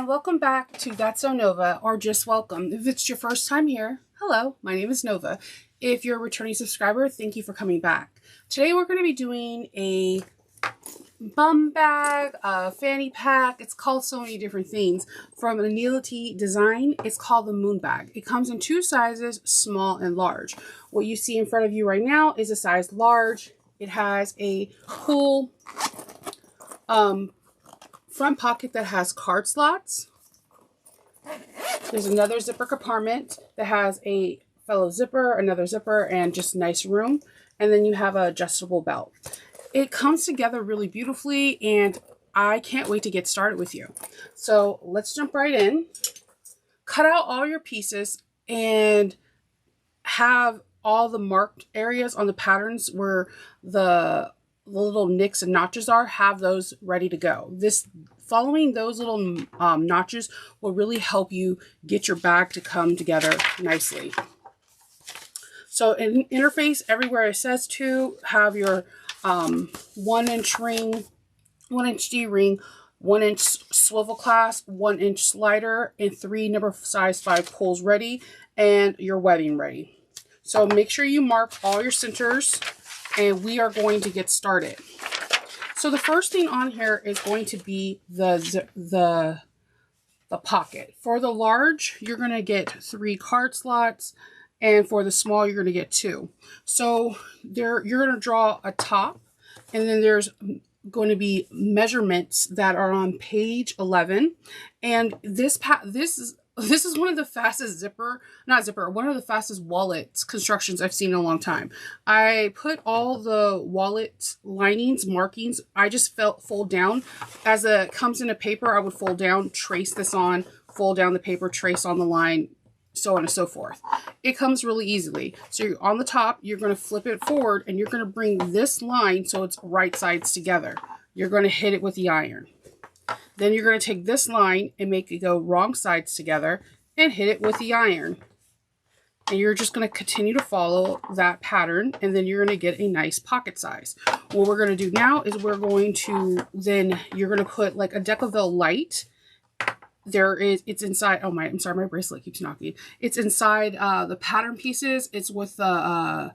and welcome back to That's So Nova, or just welcome. If it's your first time here, hello, my name is Nova. If you're a returning subscriber, thank you for coming back. Today we're going to be doing a bum bag, a fanny pack. It's called so many different things. From an inaliti design, it's called the moon bag. It comes in two sizes, small and large. What you see in front of you right now is a size large. It has a cool front pocket that has card slots. There's another zipper compartment that has a fellow zipper, another zipper, and just nice room. And then you have an adjustable belt. It comes together really beautifully, and I can't wait to get started with you. So let's jump right in. Cut out all your pieces and have all the marked areas on the patterns where the little nicks and notches are, have those ready to go. Following those little notches will really help you get your bag to come together nicely. So in interface, everywhere it says to have your 1 inch ring, 1 inch D-ring, 1 inch swivel clasp, 1 inch slider, and 3 number size 5 pulls ready, and your webbing ready. So make sure you mark all your centers, and we are going to get started. So the first thing on here is going to be the pocket. For the large, you're going to get 3 card slots, and for the small, you're going to get 2. So you're going to draw a top, and then there's going to be measurements that are on page 11. And this is one of the fastest one of the fastest wallet constructions I've seen in a long time. I put all the wallet linings, markings, I just fold down. As it comes in a paper, I would fold down, trace this on, fold down the paper, trace on the line, so on and so forth. It comes really easily. So you're on the top, you're going to flip it forward, and you're going to bring this line so it's right sides together. You're going to hit it with the iron. Then you're going to take this line and make it go wrong sides together and hit it with the iron. And you're just going to continue to follow that pattern, and then you're going to get a nice pocket size. What we're going to do now is you're going to put like a Decaville light. It's inside, I'm sorry, my bracelet keeps knocking. It's inside the pattern pieces. It's with the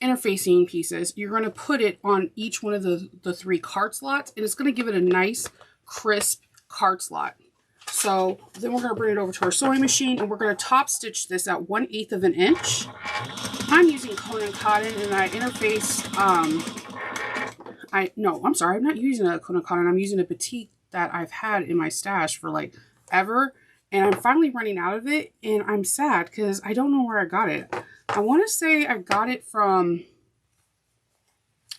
interfacing pieces. You're going to put it on each one of the 3 card slots, and it's going to give it a nice crisp card slot. So then we're going to bring it over to our sewing machine, and we're going to top stitch this at 1/8 of an inch. I'm using Conan cotton, and I interface, I'm sorry, I'm not using a Conan cotton. I'm using a petite that I've had in my stash for like ever, and I'm finally running out of it, and I'm sad because I don't know where I got it. I want to say I got it from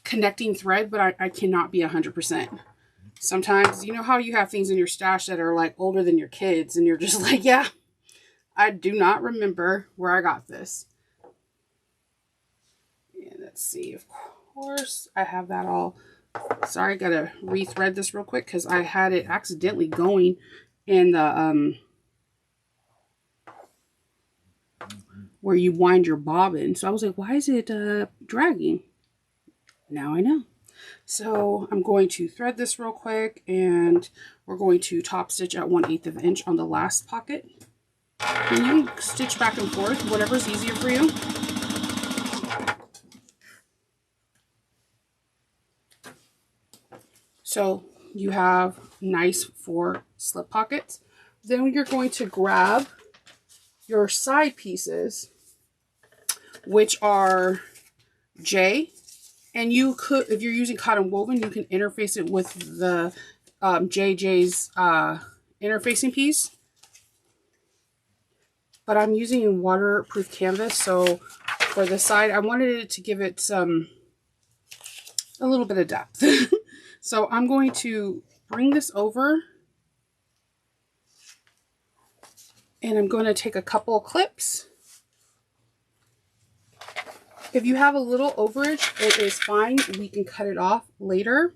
Connecting Thread, but I cannot be 100%. Sometimes, you know how you have things in your stash that are like older than your kids, and you're just like, yeah, I do not remember where I got this. And let's see, of course, I have that all. Sorry, I gotta rethread this real quick because I had it accidentally going in the where you wind your bobbin. So I was like, why is it dragging? Now I know. So I'm going to thread this real quick, and we're going to top stitch at 1/8 of an inch on the last pocket. And you can stitch back and forth, whatever's easier for you. So you have nice 4 slip pockets. Then you're going to grab your side pieces, which are J. And you could, if you're using cotton woven, you can interface it with the JJ's interfacing piece. But I'm using waterproof canvas, so for the side, I wanted it to give it a little bit of depth. So I'm going to bring this over, and I'm going to take a couple of clips. If you have a little overage, it is fine. We can cut it off later.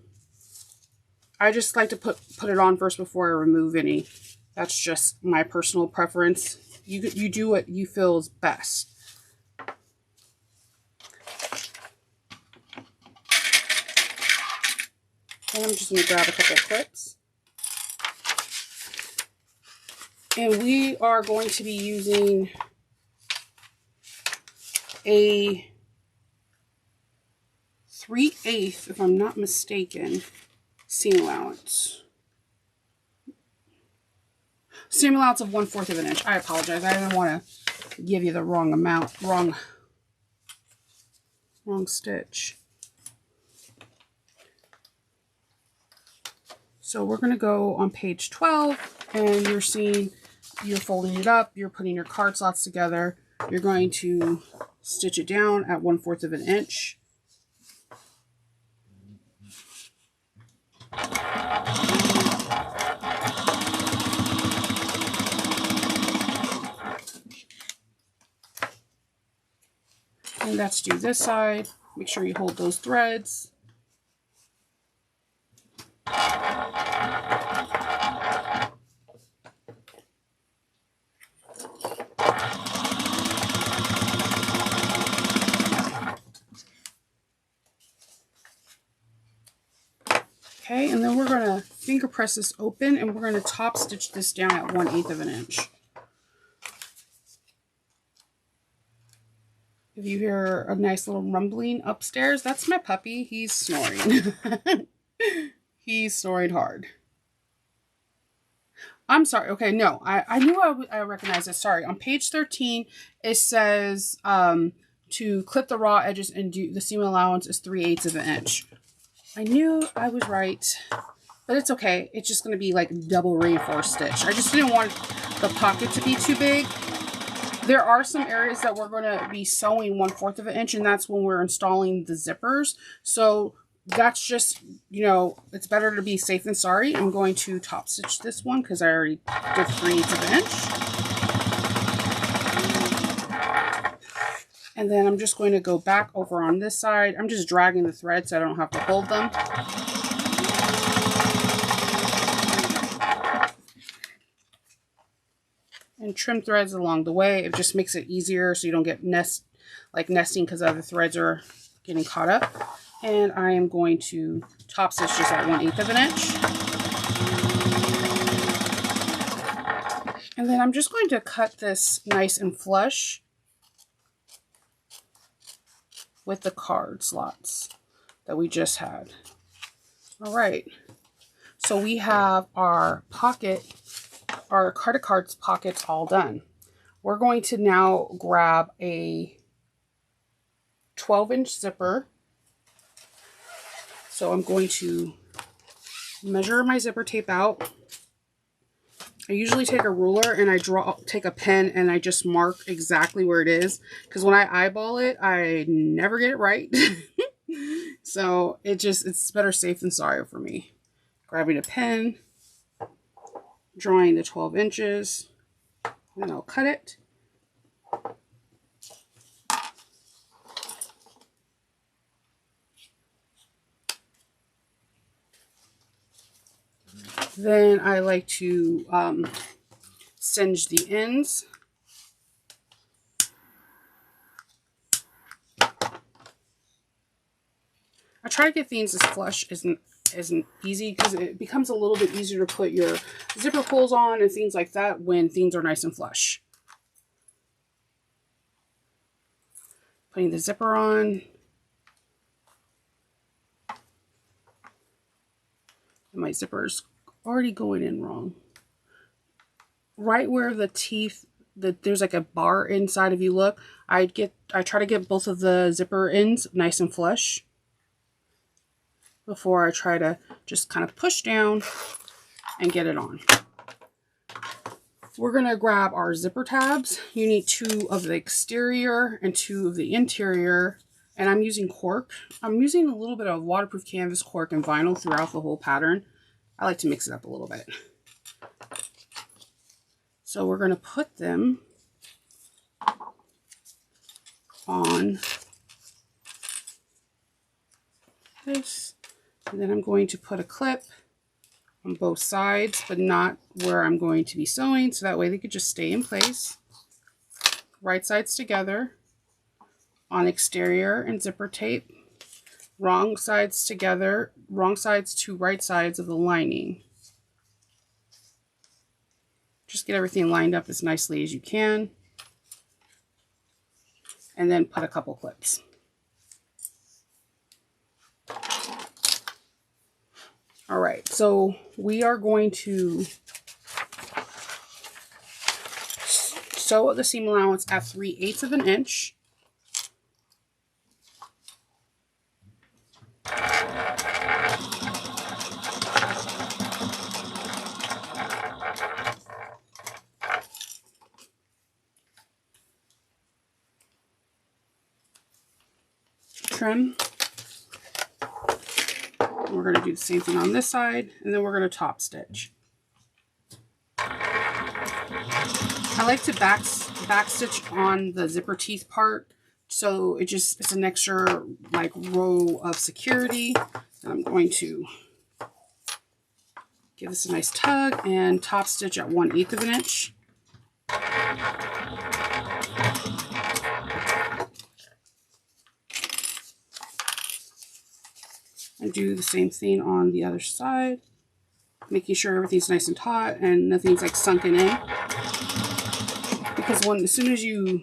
I just like to put it on first before I remove any. That's just my personal preference. You do what you feel is best. And I'm just going to grab a couple of clips. And we are going to be using a 3/8, if I'm not mistaken, seam allowance. Seam allowance of 1/4 of an inch. I apologize. I didn't want to give you the wrong amount, wrong stitch. So we're going to go on page 12, and you're seeing, you're folding it up, you're putting your card slots together. You're going to stitch it down at 1/4 of an inch. And let's do this side. Make sure you hold those threads. Okay, and then we're going to finger press this open, and we're going to top stitch this down at 1/8 of an inch. If you hear a nice little rumbling upstairs, that's my puppy. He's snoring. He's snoring hard. I'm sorry. Okay, no, I knew I recognized it. Sorry. On page 13, it says to clip the raw edges and do the seam allowance is 3/8 of an inch. I knew I was right, but it's okay. It's just going to be like double reinforced stitch. I just didn't want the pocket to be too big. There are some areas that we're going to be sewing 1/4 of an inch, and that's when we're installing the zippers. So that's just, you know, it's better to be safe than sorry. I'm going to top stitch this one because I already did 3/8 of an inch. And then I'm just going to go back over on this side. I'm just dragging the thread so I don't have to hold them. And trim threads along the way. It just makes it easier so you don't get nesting because other threads are getting caught up. And I am going to top stitch just at 1/8 of an inch. And then I'm just going to cut this nice and flush with the card slots that we just had. All right. So we have our pocket, our cards pockets all done. We're going to now grab a 12-inch zipper. So I'm going to measure my zipper tape out. I usually take a ruler and I take a pen and I just mark exactly where it is, because when I eyeball it, I never get it right. So it's better safe than sorry for me. Grabbing a pen, drawing the 12 inches, then I'll cut it. Then I like to singe the ends. I try to get things as flush as easy, because it becomes a little bit easier to put your zipper pulls on and things like that when things are nice and flush. Putting the zipper on. And my zipper's already going in wrong. Right where the teeth, there's like a bar inside, if you look, I try to get both of the zipper ends nice and flush before I try to just kind of push down and get it on. We're going to grab our zipper tabs. You need 2 of the exterior and 2 of the interior, and I'm using cork. I'm using a little bit of waterproof canvas, cork, and vinyl throughout the whole pattern. I like to mix it up a little bit. So we're going to put them on this, and then I'm going to put a clip on both sides, but not where I'm going to be sewing, so that way they could just stay in place. Right sides together on exterior and zipper tape. Wrong sides together, wrong sides to right sides of the lining. Just get everything lined up as nicely as you can. And then put a couple clips. All right, so we are going to sew the seam allowance at 3/8 of an inch. Trim. We're going to do the same thing on this side, and then we're going to top stitch. I like to back stitch on the zipper teeth part, so it's an extra like row of security. I'm going to give this a nice tug and top stitch at 1/8 of an inch. And do the same thing on the other side, making sure everything's nice and taut and nothing's like sunken in. Because as soon as you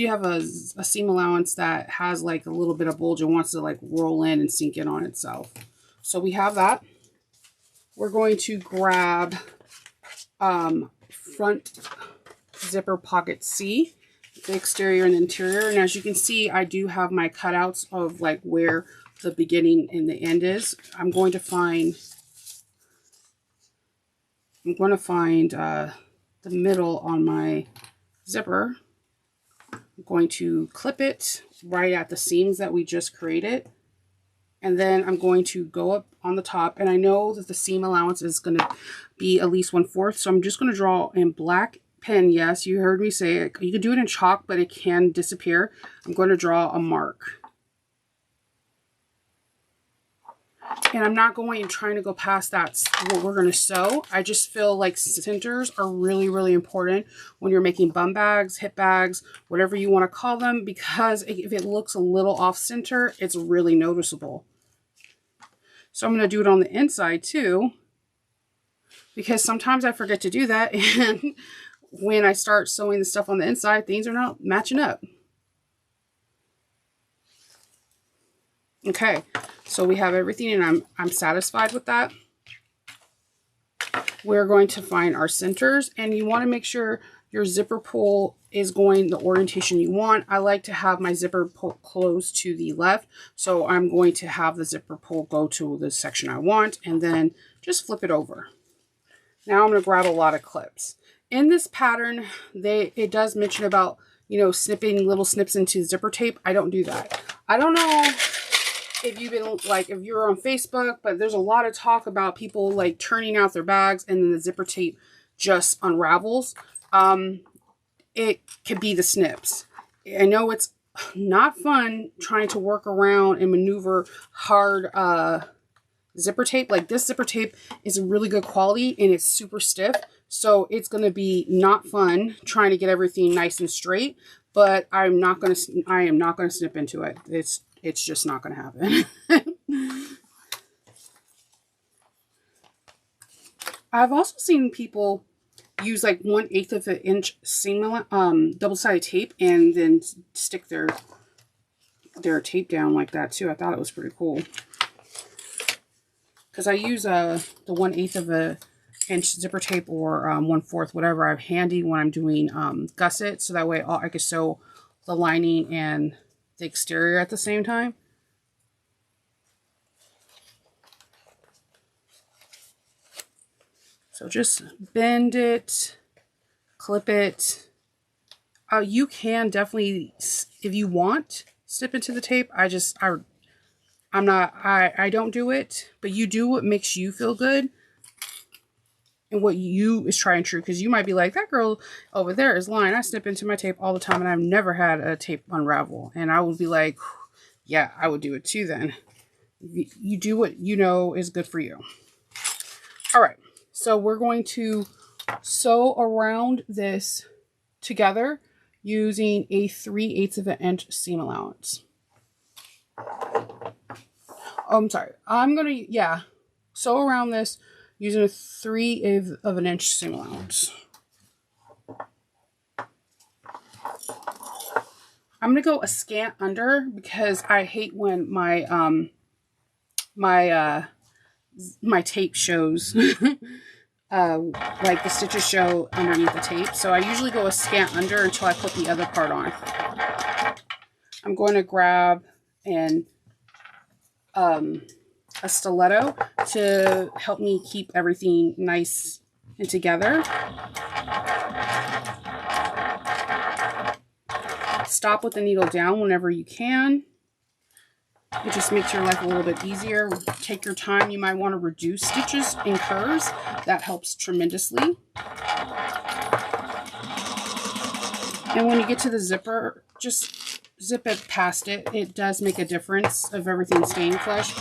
have a seam allowance that has like a little bit of bulge, it wants to like roll in and sink in on itself. So we have that. We're going to grab front zipper pocket C, the exterior and the interior. And as you can see, I do have my cutouts of like where the beginning and the end is. I'm going to find the middle on my zipper. I'm going to clip it right at the seams that we just created. And then I'm going to go up on the top. And I know that the seam allowance is going to be at least 1/4. So I'm just going to draw in black pen. Yes, you heard me say it. You can do it in chalk, but it can disappear. I'm going to draw a mark. And I'm not going and trying to go past that, what we're going to sew. I just feel like centers are really, really important when you're making bum bags, hip bags, whatever you want to call them, because if it looks a little off center, it's really noticeable. So I'm going to do it on the inside too, because sometimes I forget to do that. And when I start sewing the stuff on the inside, things are not matching up. Okay, so we have everything, and I'm satisfied with that. We're going to find our centers, and you want to make sure your zipper pull is going the orientation you want. I like to have my zipper pull close to the left, so I'm going to have the zipper pull go to the section I want, and then just flip it over. Now I'm going to grab a lot of clips. In this pattern, it does mention about, you know, snipping little snips into zipper tape. I don't do that. I don't know if you've been like, if you're on Facebook, but there's a lot of talk about people like turning out their bags and then the zipper tape just unravels. It could be the snips. I know it's not fun trying to work around and maneuver hard zipper tape. Like this zipper tape is really good quality and it's super stiff. So it's going to be not fun trying to get everything nice and straight, but I am not going to snip into it. It's just not going to happen. I've also seen people use like 1/8 of an inch seam double-sided tape and then stick their tape down like that too. I thought it was pretty cool. Because I use the 1/8 of an inch zipper tape or 1/4, whatever I have handy when I'm doing gusset, so that way I can sew the lining and the exterior at the same time. So just bend it, clip it. You can definitely, if you want, snip into the tape. I don't do it, but you do what makes you feel good and what you is tried and true. Because you might be like, that girl over there is lying. I snip into my tape all the time and I've never had a tape unravel. And I would be like, yeah, I would do it too then. You do what you know is good for you. All right. So we're going to sew around this together using a 3/8 of an inch seam allowance. Oh, I'm sorry. I'm going to, sew around this using a 3/8 of an inch seam allowance. I'm going to go a scant under because I hate when my my tape shows. Like the stitches show underneath the tape. So I usually go a scant under until I put the other part on. I'm going to grab a stiletto to help me keep everything nice and together. Stop with the needle down whenever you can. It just makes your life a little bit easier. Take your time. You might want to reduce stitches and curves. That helps tremendously. And when you get to the zipper, just zip it past it. It does make a difference of everything staying flush.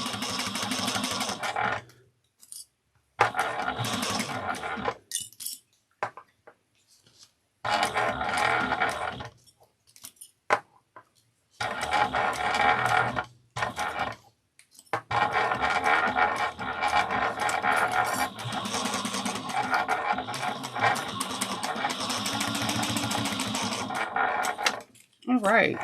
All right.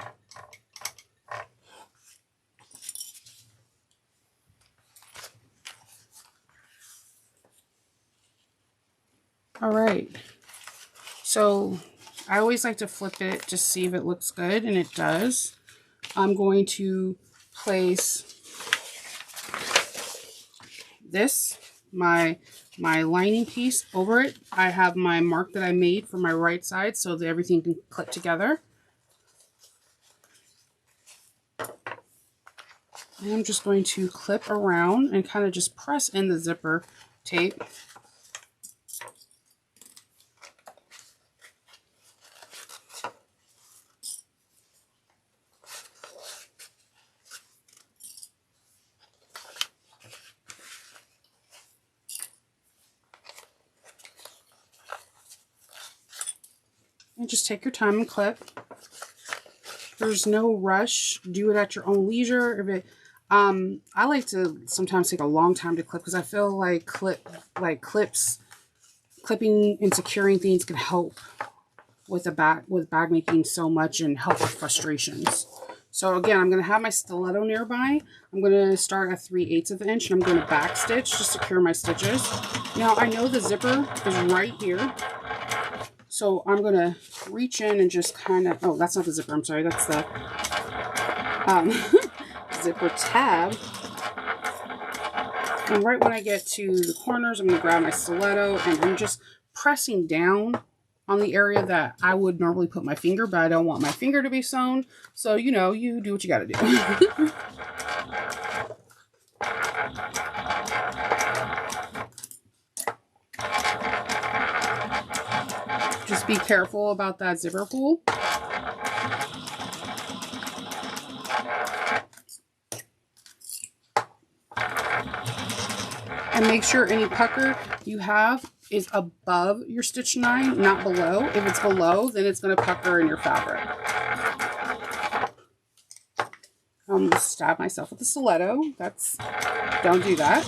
All right. So I always like to flip it to see if it looks good, and it does. I'm going to place this, my lining piece, over it. I have my mark that I made for my right side so that everything can clip together. And I'm just going to clip around and kind of just press in the zipper tape. And just take your time and clip. There's no rush. Do it at your own leisure. If it, I like to sometimes take a long time to clip because I feel like clipping and securing things can help with bag making so much and help with frustrations. So again, I'm going to have my stiletto nearby. I'm going to start at 3/8 of an inch, and I'm going to back stitch to secure my stitches. Now I know the zipper is right here. So I'm going to reach in and just kind of, oh, that's not the zipper, I'm sorry, that's the zipper tab. And right when I get to the corners, I'm going to grab my stiletto, and I'm just pressing down on the area that I would normally put my finger, but I don't want my finger to be sewn. So, you know, you do what you got to do. Just be careful about that zipper pull. And make sure any pucker you have is above your stitch 9, not below. If it's below, then it's going to pucker in your fabric. I'm going to stab myself with the stiletto. Don't do that.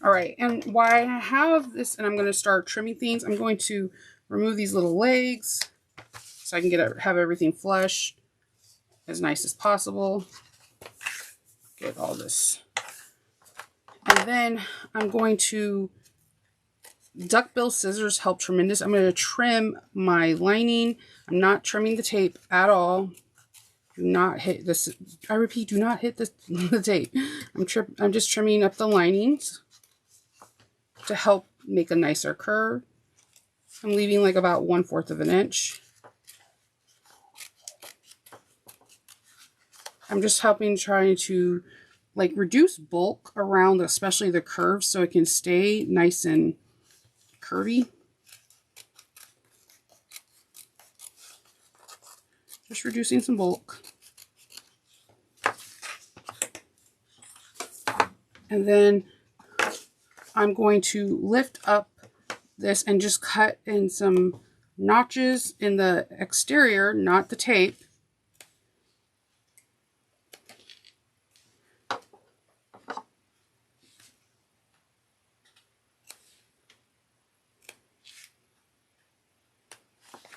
All right, and while I have this, and I'm going to start trimming things, I'm going to remove these little legs so I can have everything flush as nice as possible. Get all this. And then I'm going to, duckbill scissors help tremendous. I'm going to trim my lining. I'm not trimming the tape at all. Do not hit this. I repeat, do not hit the tape. I'm just trimming up the linings to help make a nicer curve. I'm leaving like about 1/4 of an inch. I'm just trying to like reduce bulk around, especially the curves, so it can stay nice and curvy. Just reducing some bulk. And then I'm going to lift up this and just cut in some notches in the exterior, not the tape.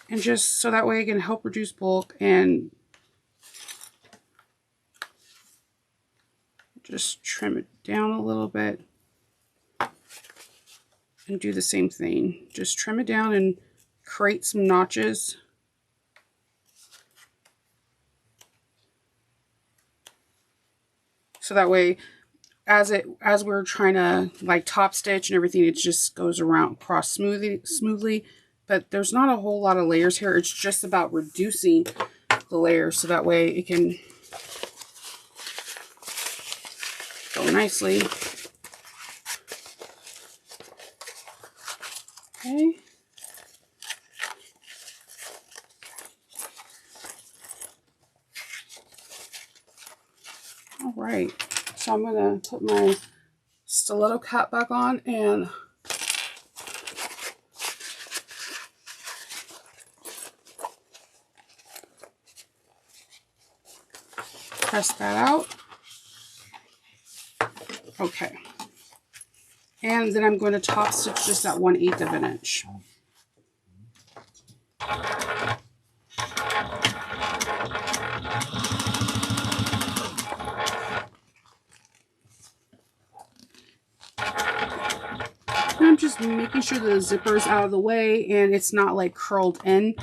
And just so that way it can help reduce bulk, and just trim it down a little bit and do the same thing. Just trim it down and create some notches. So that way, as we're trying to like top stitch and everything, it just goes around across smoothly. But there's not a whole lot of layers here. It's just about reducing the layers so that way it can go nicely. Okay. All right. So I'm going to put my stiletto cap back on and press that out. Okay. And then I'm going to top stitch just at 1/8 of an inch. And I'm just making sure the zipper is out of the way and it's not like curled in.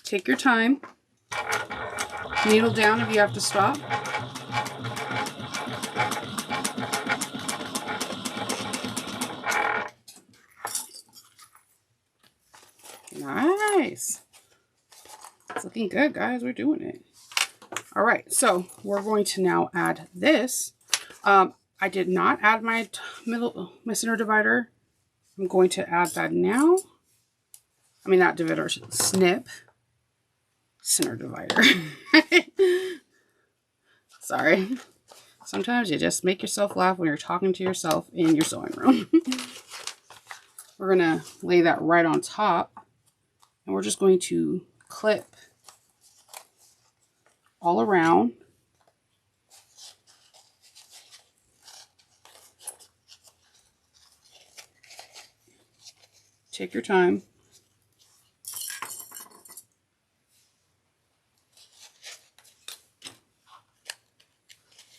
Take your time. Needle down if you have to stop. Nice. It's looking good, guys. We're doing it. All right, so we're going to now add this. I did not add my center divider. I'm going to add that now. I mean, not divider, snip. Center divider. Sorry. Sometimes you just make yourself laugh when you're talking to yourself in your sewing room. We're going to lay that right on top. And we're just going to clip all around. Take your time.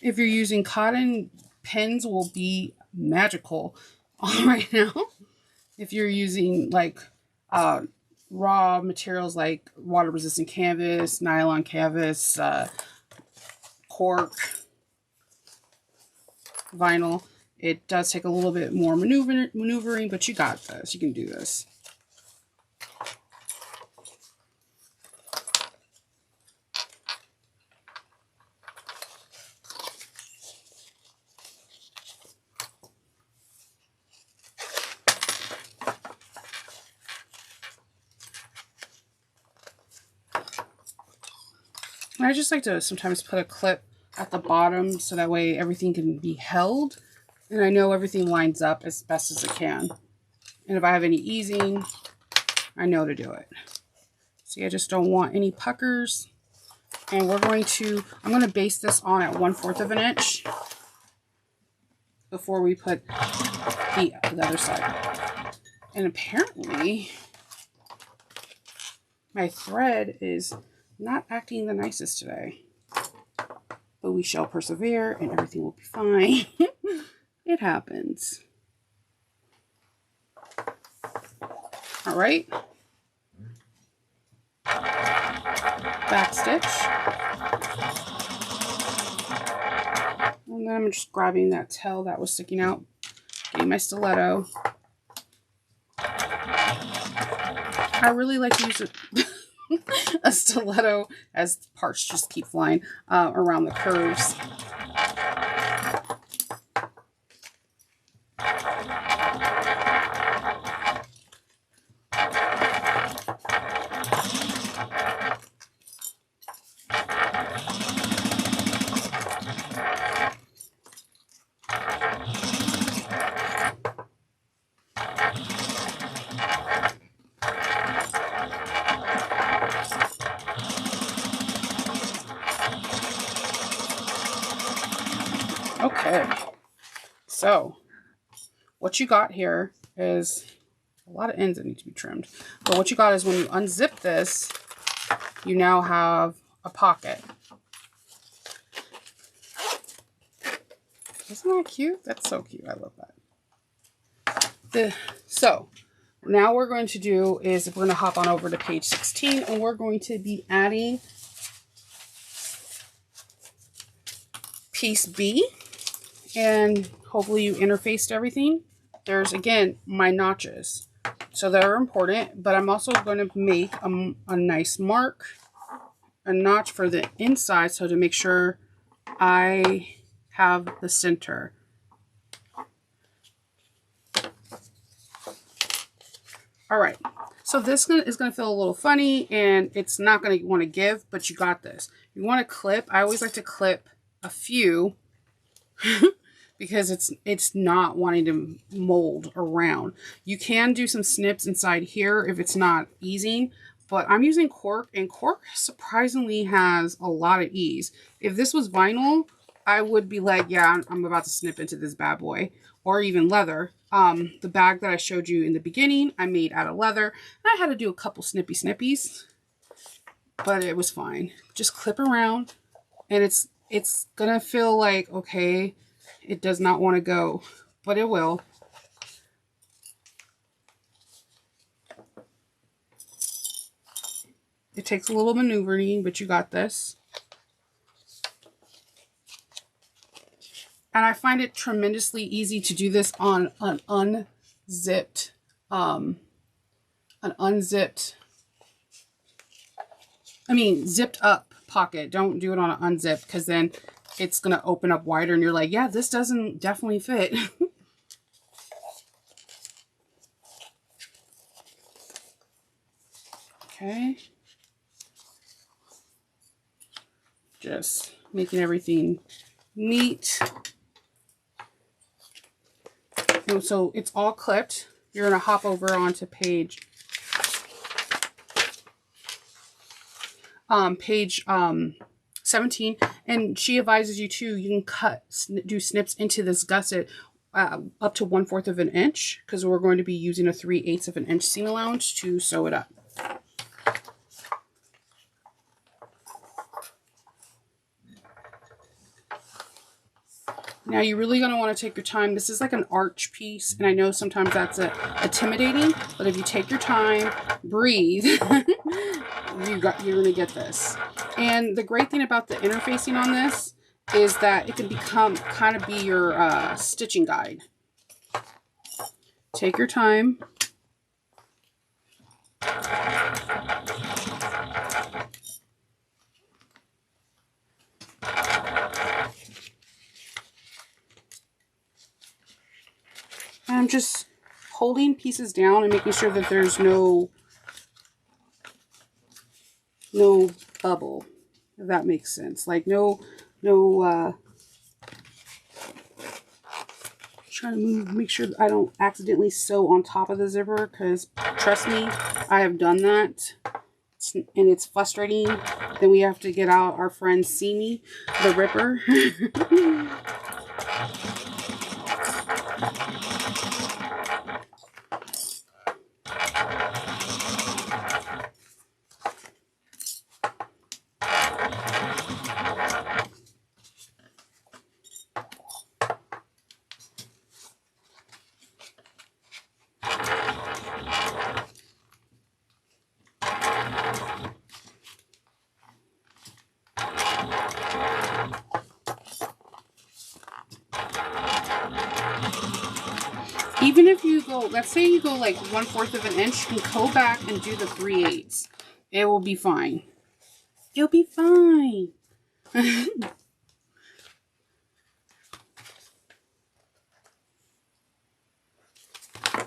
If you're using cotton, pins will be magical right now. If you're using like raw materials like water resistant canvas, nylon canvas, cork, vinyl, it does take a little bit more maneuvering, but you got this. You can do this. I just like to sometimes put a clip at the bottom so that way everything can be held and I know everything lines up as best as it can. And if I have any easing, I know to do it. See, I just don't want any puckers. And I'm going to base this on at 1/4 of an inch before we put the other side. And apparently my thread is not acting the nicest today, but we shall persevere and everything will be fine. It happens. All right. Back stitch. And then I'm just grabbing that tail that was sticking out, getting my stiletto. I really like to use a stiletto as parts just keep flying around the curves. Okay, so what you got here is a lot of ends that need to be trimmed. But what you got is when you unzip this, you now have a pocket. Isn't that cute? That's so cute. I love that. So now we're going to do is we're going to hop on over to page 16 and we're going to be adding piece B, and hopefully you interfaced everything. There's again my notches, so they're important, but I'm also going to make a nice mark, a notch for the inside, so to make sure I have the center. All right, so this is going to feel a little funny and it's not going to want to give, but you got this. You want to clip. I always like to clip a few because it's not wanting to mold around. You can do some snips inside here if it's not easing, but I'm using cork, and cork surprisingly has a lot of ease. If this was vinyl, I would be like, yeah, I'm about to snip into this bad boy, or even leather. The bag that I showed you in the beginning, I made out of leather. And I had to do a couple snippies, but it was fine. Just clip around, and it's gonna feel like, okay, it does not want to go, but it will. It takes a little maneuvering, but you got this. And I find it tremendously easy to do this on an unzipped, zipped up pocket. Don't do it on an unzipped, because then it's going to open up wider and you're like, yeah, this doesn't definitely fit. Okay. Just making everything neat. And so it's all clipped. You're going to hop over onto page 17, and she advises you too, you can do snips into this gusset up to 1/4 of an inch, because we're going to be using a 3/8 of an inch seam allowance to sew it up. Now you're really going to want to take your time. This is like an arch piece, and I know sometimes that's intimidating, but if you take your time, breathe, you're going to get this. And the great thing about the interfacing on this is that it can kind of be your stitching guide. Take your time. And I'm just holding pieces down and making sure that there's no bubble, if that makes sense. Like trying to make sure that I don't accidentally sew on top of the zipper, because trust me, I have done that. And it's frustrating. Then we have to get out our friend Simi, the Ripper. Even if you go, let's say you go like 1/4 of an inch, you can go back and do the 3/8. It will be fine. You'll be fine.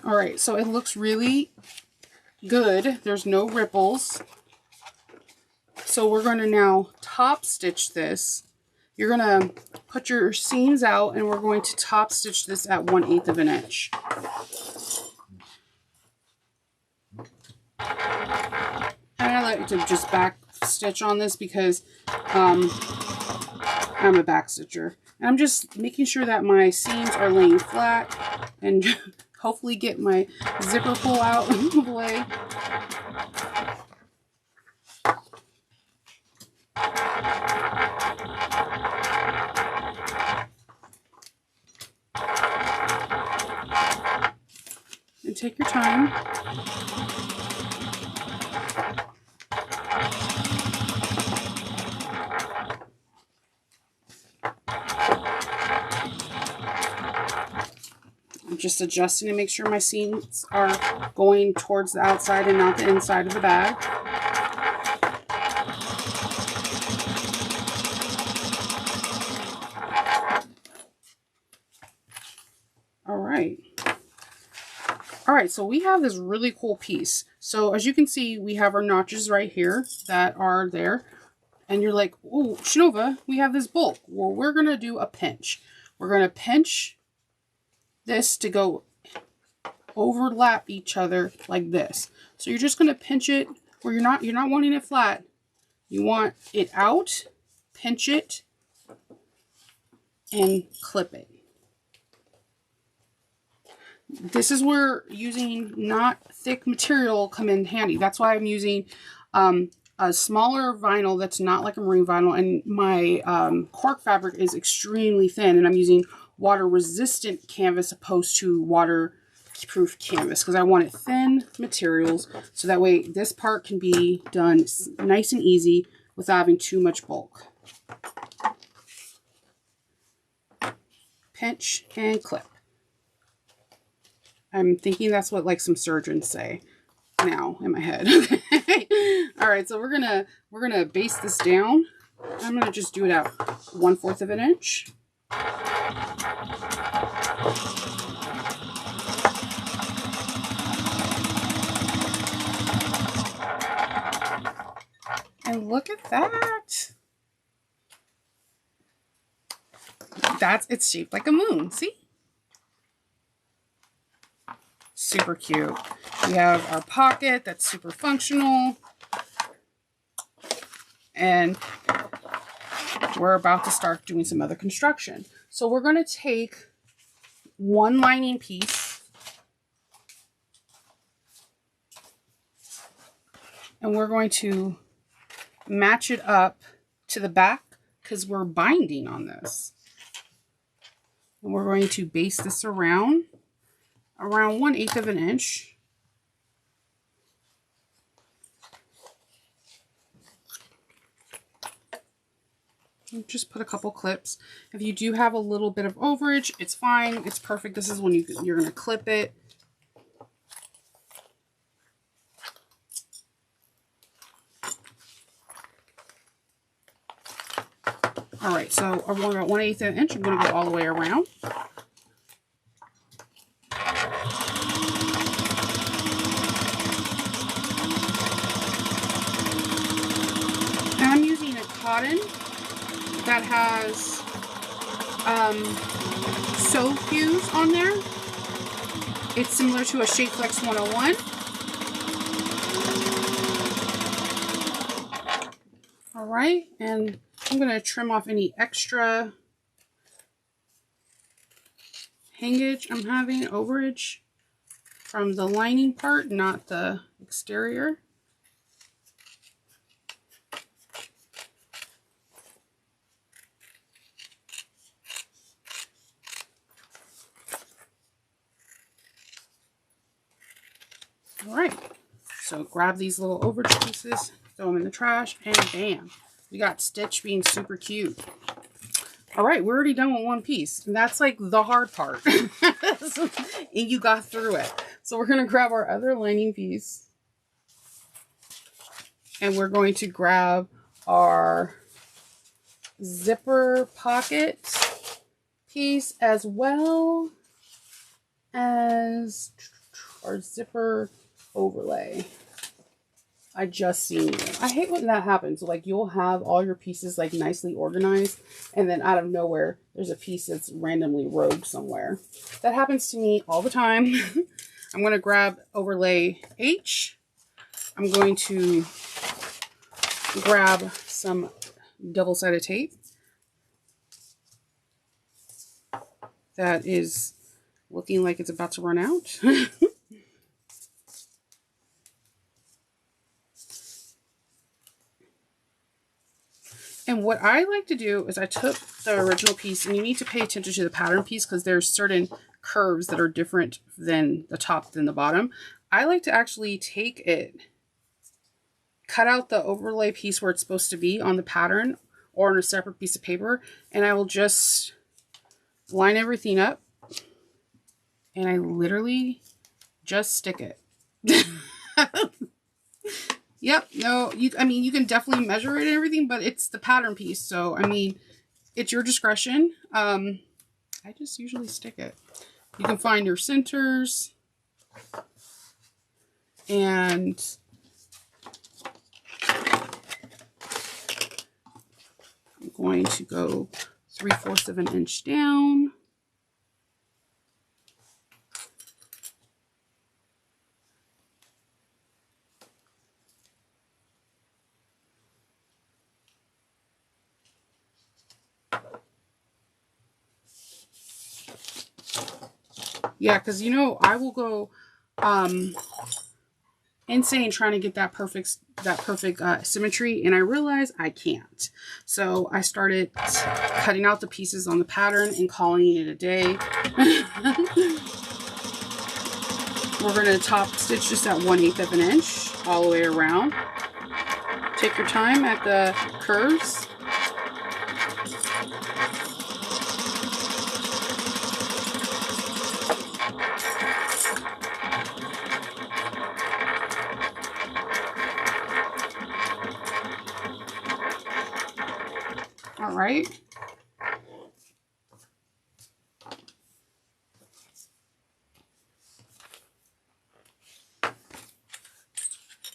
All right, so it looks really good. There's no ripples. So we're going to now top stitch this. You're going to put your seams out, and we're going to top stitch this at 1/8 of an inch. And I like to just back stitch on this because I'm a back stitcher. And I'm just making sure that my seams are laying flat and hopefully get my zipper pull out of the way. And take your time. I'm just adjusting to make sure my seams are going towards the outside and not the inside of the bag. All right, so we have this really cool piece. So as you can see, we have our notches right here that are there. And you're like, oh, Shinova, we have this bulk. Well, we're going to do a pinch. We're going to pinch this to go overlap each other like this. So you're just going to pinch it where you're not wanting it flat. You want it out, pinch it, and clip it. This is where using not thick material come in handy. That's why I'm using a smaller vinyl that's not like a marine vinyl. And my cork fabric is extremely thin. And I'm using water-resistant canvas opposed to waterproof canvas. Because I wanted thin materials. So that way this part can be done nice and easy without having too much bulk. Pinch and clip. I'm thinking that's what like some surgeons say now in my head. All right, so we're gonna base this down. I'm gonna just do it out 1/4 of an inch. And look at that. It's shaped like a moon. See? Super cute. We have our pocket that's super functional. And we're about to start doing some other construction. So we're going to take one lining piece and we're going to match it up to the back because we're binding on this. And we're going to base this around 1/8 of an inch. And just put a couple clips. If you do have a little bit of overage, it's fine. It's perfect. This is when you're going to clip it. All right, so I'm going about 1/8 of an inch. I'm going to go all the way around. Cotton that has sew cues on there. It's similar to a Shape Flex 101. All right, and I'm going to trim off any extra hangage I'm having, overage, from the lining part, not the exterior. All right, so grab these little overage pieces, throw them in the trash, and bam, we got Stitch being super cute. All right, we're already done with one piece, and that's like the hard part. And you got through it. So we're going to grab our other lining piece, and we're going to grab our zipper pocket piece as well as our zipper overlay. I just seen it. I hate when that happens. Like you'll have all your pieces like nicely organized and then out of nowhere there's a piece that's randomly rogue somewhere. That happens to me all the time. I'm going to grab overlay H. I'm going to grab some double-sided tape that is looking like it's about to run out. And what I like to do is I took the original piece, and you need to pay attention to the pattern piece because there's certain curves that are different than the top than the bottom. I like to actually take it, cut out the overlay piece where it's supposed to be on the pattern or on a separate piece of paper, and I will just line everything up, and I literally just stick it. Yep, no, I mean, you can definitely measure it and everything, but it's the pattern piece. So, I mean, it's your discretion. I just usually stick it. You can find your centers. And I'm going to go 3/4 of an inch down. Yeah, because, you know, I will go insane trying to get that perfect symmetry, and I realize I can't. So I started cutting out the pieces on the pattern and calling it a day. We're going to top stitch just at 1/8 of an inch all the way around. Take your time at the curves. All right.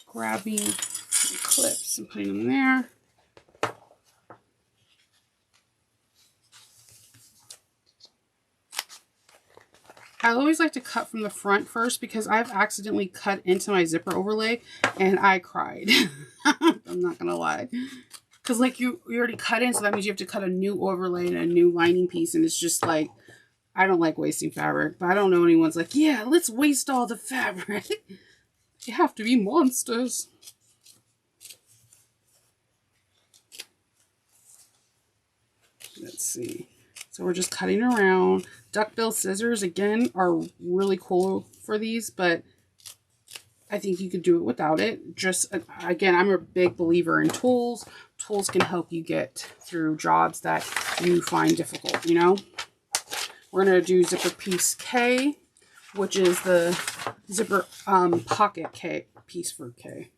Grabbing some clips and putting them there. I always like to cut from the front first because I've accidentally cut into my zipper overlay and I cried. I'm not gonna lie. Because, like, you already cut in, so that means you have to cut a new overlay and a new lining piece. And it's just, like, I don't like wasting fabric. But I don't know anyone's like, yeah, let's waste all the fabric. You have to be monsters. Let's see. So we're just cutting around. Duckbill scissors, again, are really cool for these. But I think you could do it without it. Just, again, I'm a big believer in tools. Tools can help you get through jobs that you find difficult, you know. We're going to do zipper piece K, which is the zipper pocket K piece for K.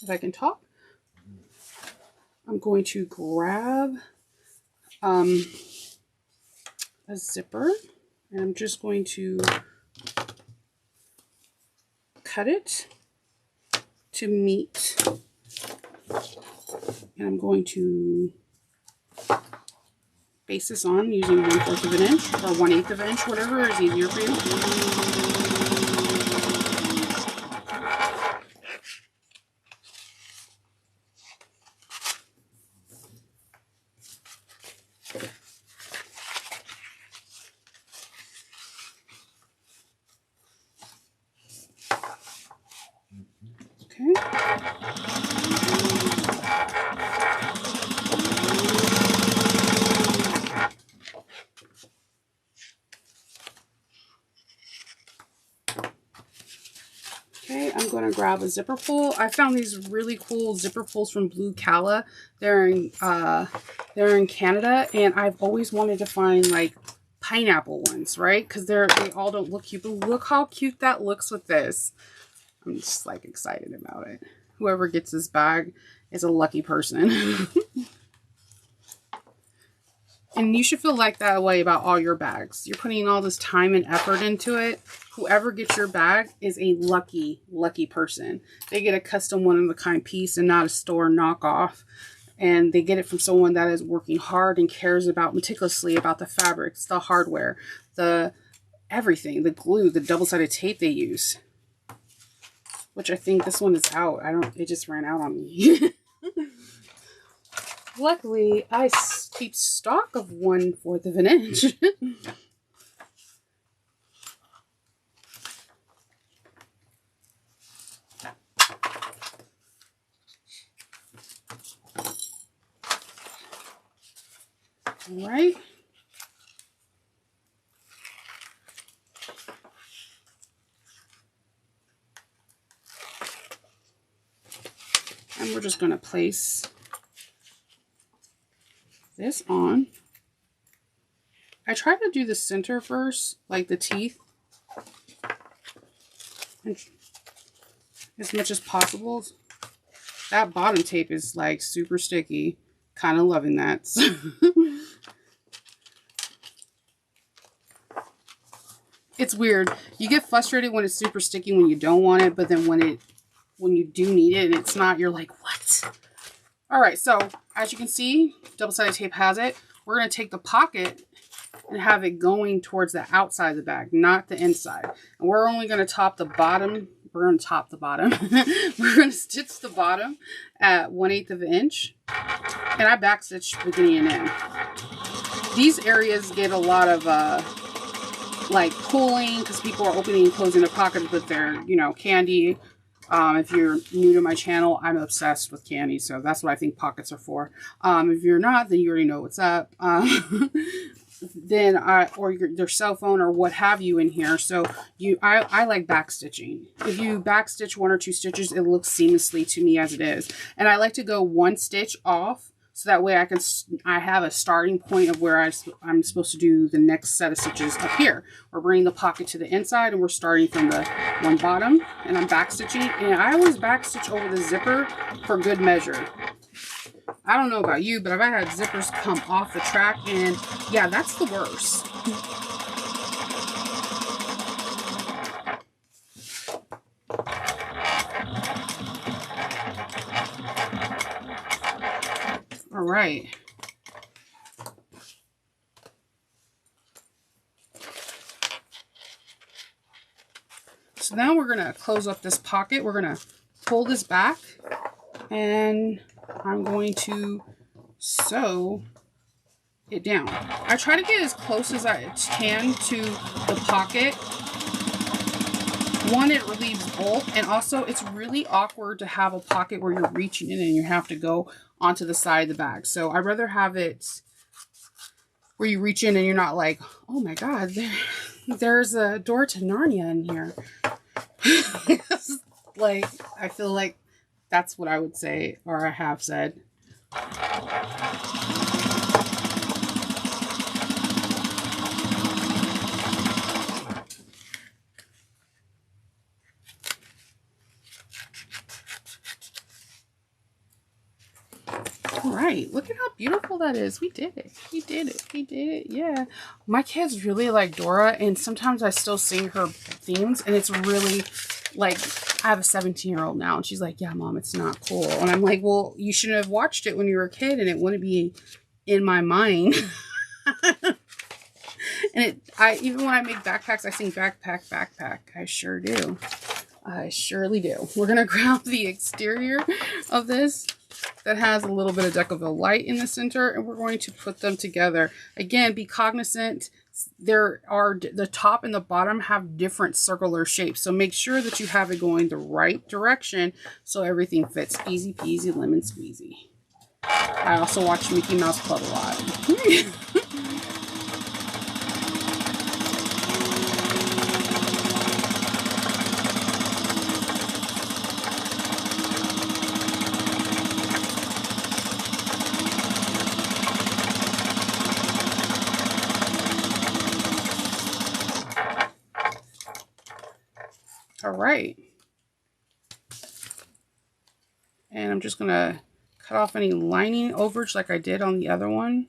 If I can talk. I'm going to grab a zipper, and I'm just going to cut it to meet, and I'm going to base this on using 1/4 of an inch or 1/8 of an inch, whatever is easier for you. Okay, I'm going to grab a zipper pull. I found these really cool zipper pulls from Blue Calla. They're in Canada, and I've always wanted to find like pineapple ones, right? Because they all don't look cute, but look how cute that looks with this. I'm just like excited about it. Whoever gets this bag is a lucky person. And you should feel like that way about all your bags. You're putting all this time and effort into it. Whoever gets your bag is a lucky, lucky person. They get a custom one-of-a-kind piece and not a store knockoff. And they get it from someone that is working hard and cares about meticulously about the fabrics, the hardware, the everything, the glue, the double-sided tape they use. Which I think this one is out. It just ran out on me. Luckily, I keep stock of 1/4 of an inch. All right. And we're just going to place this on. I try to do the center first, like the teeth, as much as possible. That bottom tape is like super sticky. Kind of loving that. It's weird. You get frustrated when it's super sticky when you don't want it, but then when you do need it and it's not, you're like, what? All right, so as you can see, double-sided tape has it. We're going to take the pocket and have it going towards the outside of the bag, not the inside. And we're only going to top the bottom. We're going to top the bottom. We're going to stitch the bottom at 1/8 of an inch. And I backstitch beginning and end. These areas get a lot of like pulling because people are opening and closing their pockets with their, you know, candy. If you're new to my channel, I'm obsessed with candy, so that's what I think pockets are for. If you're not, then you already know what's up. Then or their cell phone or what have you in here. So I like back stitching. If you back stitch 1 or 2 stitches, it looks seamlessly to me as it is. And I like to go 1 stitch off. So that way I have a starting point of where I'm supposed to do the next set of stitches up here. We're bringing the pocket to the inside and we're starting from the one bottom, and I'm back stitching. And I always back stitch over the zipper for good measure. I don't know about you, but I've had zippers come off the track, and yeah, that's the worst. All right. So now we're going to close up this pocket. We're going to pull this back, and I'm going to sew it down. I try to get as close as I can to the pocket. One, it relieves bulk, and also it's really awkward to have a pocket where you're reaching in and you have to go onto the side of the bag. So I'd rather have it where you reach in and you're not like, oh my God, there's a door to Narnia in here. Like, I feel like that's what I would say, or I have said. All right, look at how beautiful that is. We did it. We did it. We did it. Yeah. My kids really like Dora, and sometimes I still sing her themes, and it's really like, I have a 17-year-old now, and she's like, yeah, Mom, it's not cool. And I'm like, well, you shouldn't have watched it when you were a kid, and it wouldn't be in my mind. And even when I make backpacks, I sing backpack, backpack. I sure do. I surely do. We're going to grab the exterior of this that has a little bit of Decoville light in the center, and we're going to put them together. Again, be cognizant, the top and the bottom have different circular shapes, so make sure that you have it going the right direction so everything fits. Easy peasy lemon squeezy. I also watch Mickey Mouse Club a lot. All right. And I'm just going to cut off any lining overage like I did on the other one.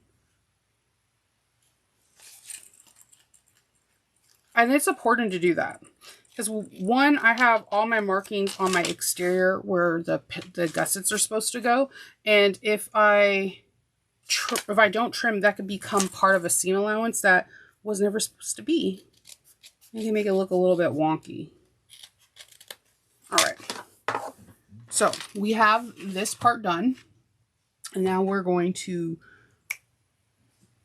And it's important to do that. Because one, I have all my markings on my exterior where the gussets are supposed to go. And if I don't trim, that could become part of a seam allowance that was never supposed to be. You can make it look a little bit wonky. All right, so we have this part done, and now we're going to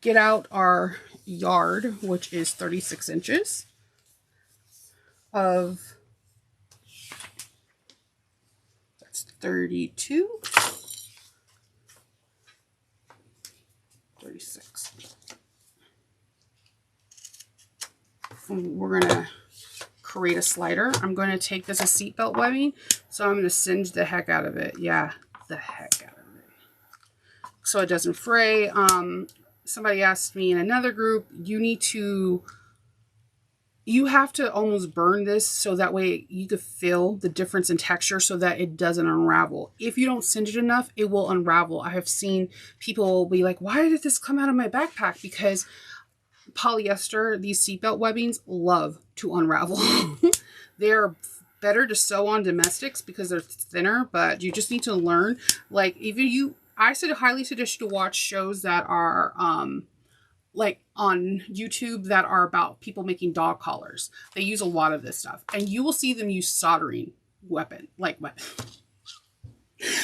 get out our yard, which is 36 inches of, that's 32, 36. And we're going to create a slider. I'm going to take this as seatbelt webbing, so I'm going to singe the heck out of it. Yeah, the heck out of it. So it doesn't fray. Somebody asked me in another group, you have to almost burn this so that way you could feel the difference in texture so that it doesn't unravel. If you don't singe it enough, it will unravel. I have seen people be like, why did this come out of my backpack? Because polyester, these seatbelt webbings, love to unravel. They're better to sew on domestics because they're thinner, but you just need to learn. Like, I highly suggest you to watch shows that are like on YouTube that are about people making dog collars. They use a lot of this stuff, and you will see them use soldering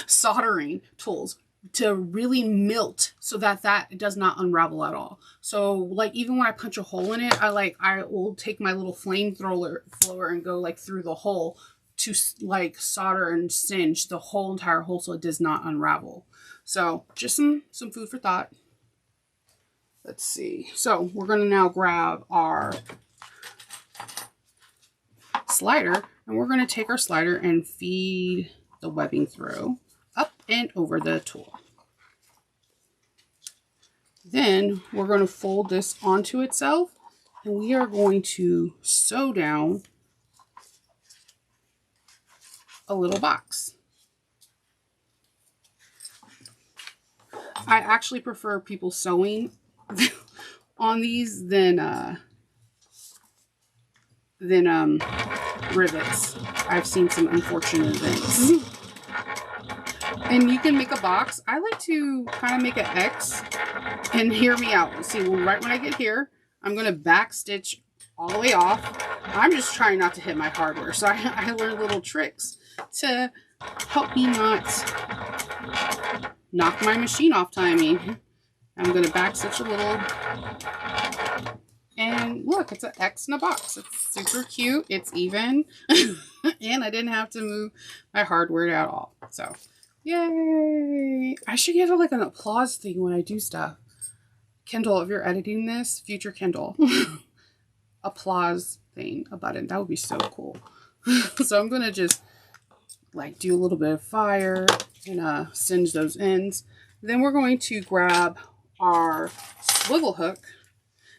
soldering tools to really melt so that it does not unravel at all. So like even when I punch a hole in it, I will take my little flamethrower and go like through the hole to like solder and singe the whole entire hole so it does not unravel. So just some food for thought. Let's see. So we're going to now grab our slider, and we're going to take our slider and feed the webbing through up and over the tool. Then we're going to fold this onto itself, and we are going to sew down a little box. I actually prefer people sewing on these than rivets. I've seen some unfortunate things. And you can make a box. I like to kind of make an X, and hear me out. See, right when I get here, I'm going to back stitch all the way off. I'm just trying not to hit my hardware. So I learned little tricks to help me not knock my machine off timing. I'm going to back stitch a little, and look, it's an X in a box. It's super cute. It's even, and I didn't have to move my hardware at all. So, yay! I should get like an applause thing when I do stuff. Kindle, if you're editing this, future Kindle, applause thing, a button. That would be so cool. So I'm going to just like do a little bit of fire and singe those ends. Then we're going to grab our swivel hook,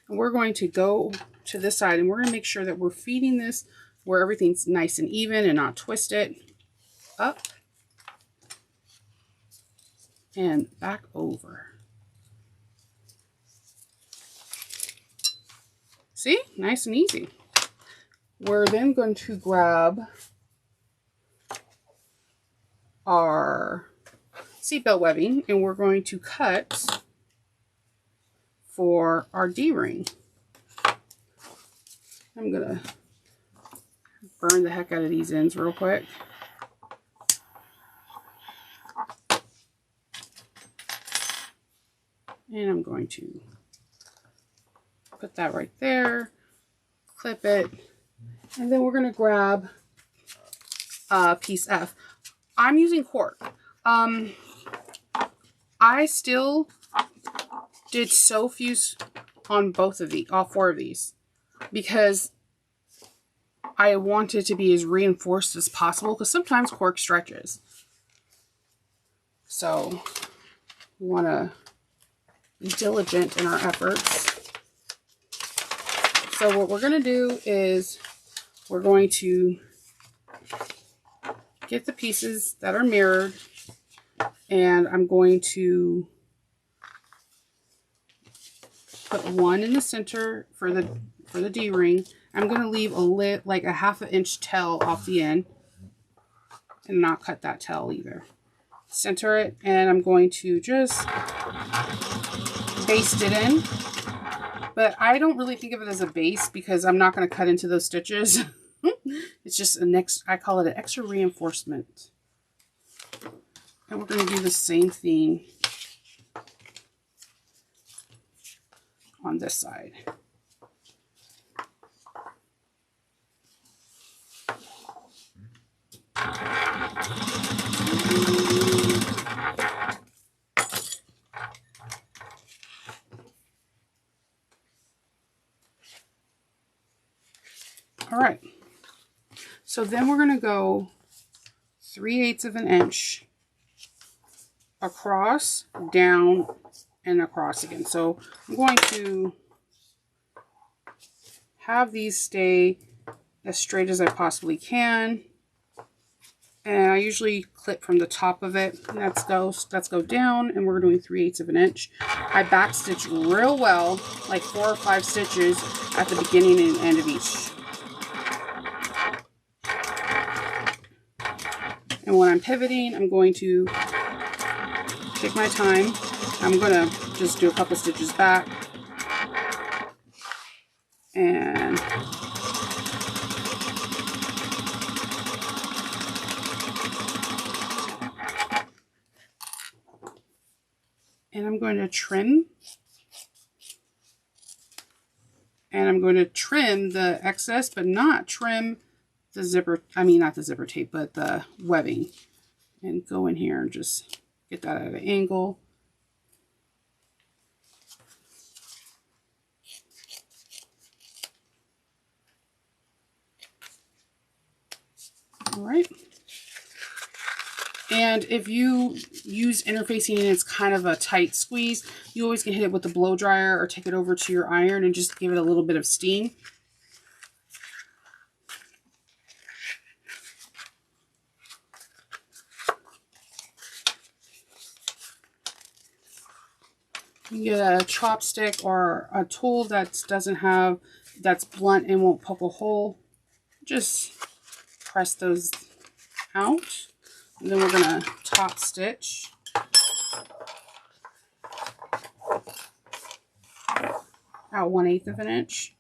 and we're going to go to this side, and we're going to make sure that we're feeding this where everything's nice and even and not twist it up and back over. See? Nice and easy. We're then going to grab our seatbelt webbing, and we're going to cut for our D-ring. I'm gonna burn the heck out of these ends real quick. And I'm going to put that right there, clip it, and then we're going to grab piece F. I'm using cork. I still did sew fuse on all four of these, because I want it to be as reinforced as possible, because sometimes cork stretches. So we want to be diligent in our efforts. So what we're going to do is we're going to get the pieces that are mirrored, and I'm going to put one in the center for the D-ring. I'm going to leave like a ½ inch tail off the end, and not cut that tail either. Center it, and I'm going to just baste it in. But I don't really think of it as a base, because I'm not going to cut into those stitches. It's just I call it an extra reinforcement. And we're going to do the same thing on this side. All right. So then we're going to go 3/8 of an inch across, down, and across again. So I'm going to have these stay as straight as I possibly can. And I usually clip from the top of it. Let's go down, and we're doing 3/8 of an inch. I back stitch real well, like 4 or 5 stitches at the beginning and end of each. And when I'm pivoting, I'm going to take my time. I'm going to just do a couple stitches back. And I'm going to trim. And I'm going to trim the excess, but not trim the zipper, I mean not the zipper tape, but the webbing. And go in here and just get that at an angle. All right. And if you use interfacing and it's kind of a tight squeeze, you always can hit it with the blow dryer or take it over to your iron and just give it a little bit of steam. You get a chopstick or a tool that's blunt and won't poke a hole. Just press those out. And then we're going to top stitch. Out 1/8 of an inch.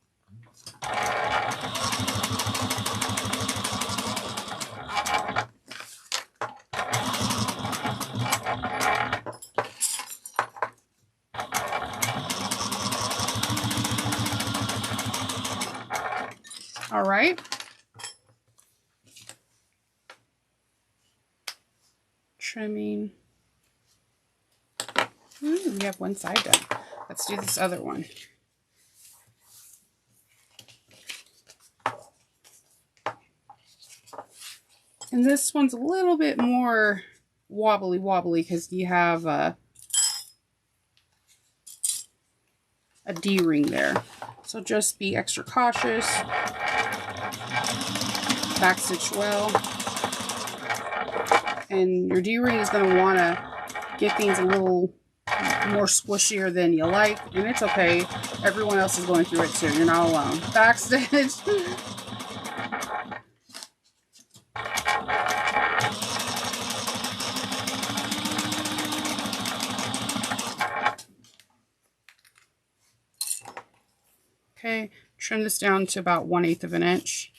All right. Trimming. We have one side done. Let's do this other one. And this one's a little bit more wobbly because you have a D-ring there. So just be extra cautious. Back stitch well. And your D-ring is going to want to get things a little more squishier than you like. And it's okay. Everyone else is going through it too. You're not alone. Back stitch. Okay, trim this down to about 1/8 of an inch.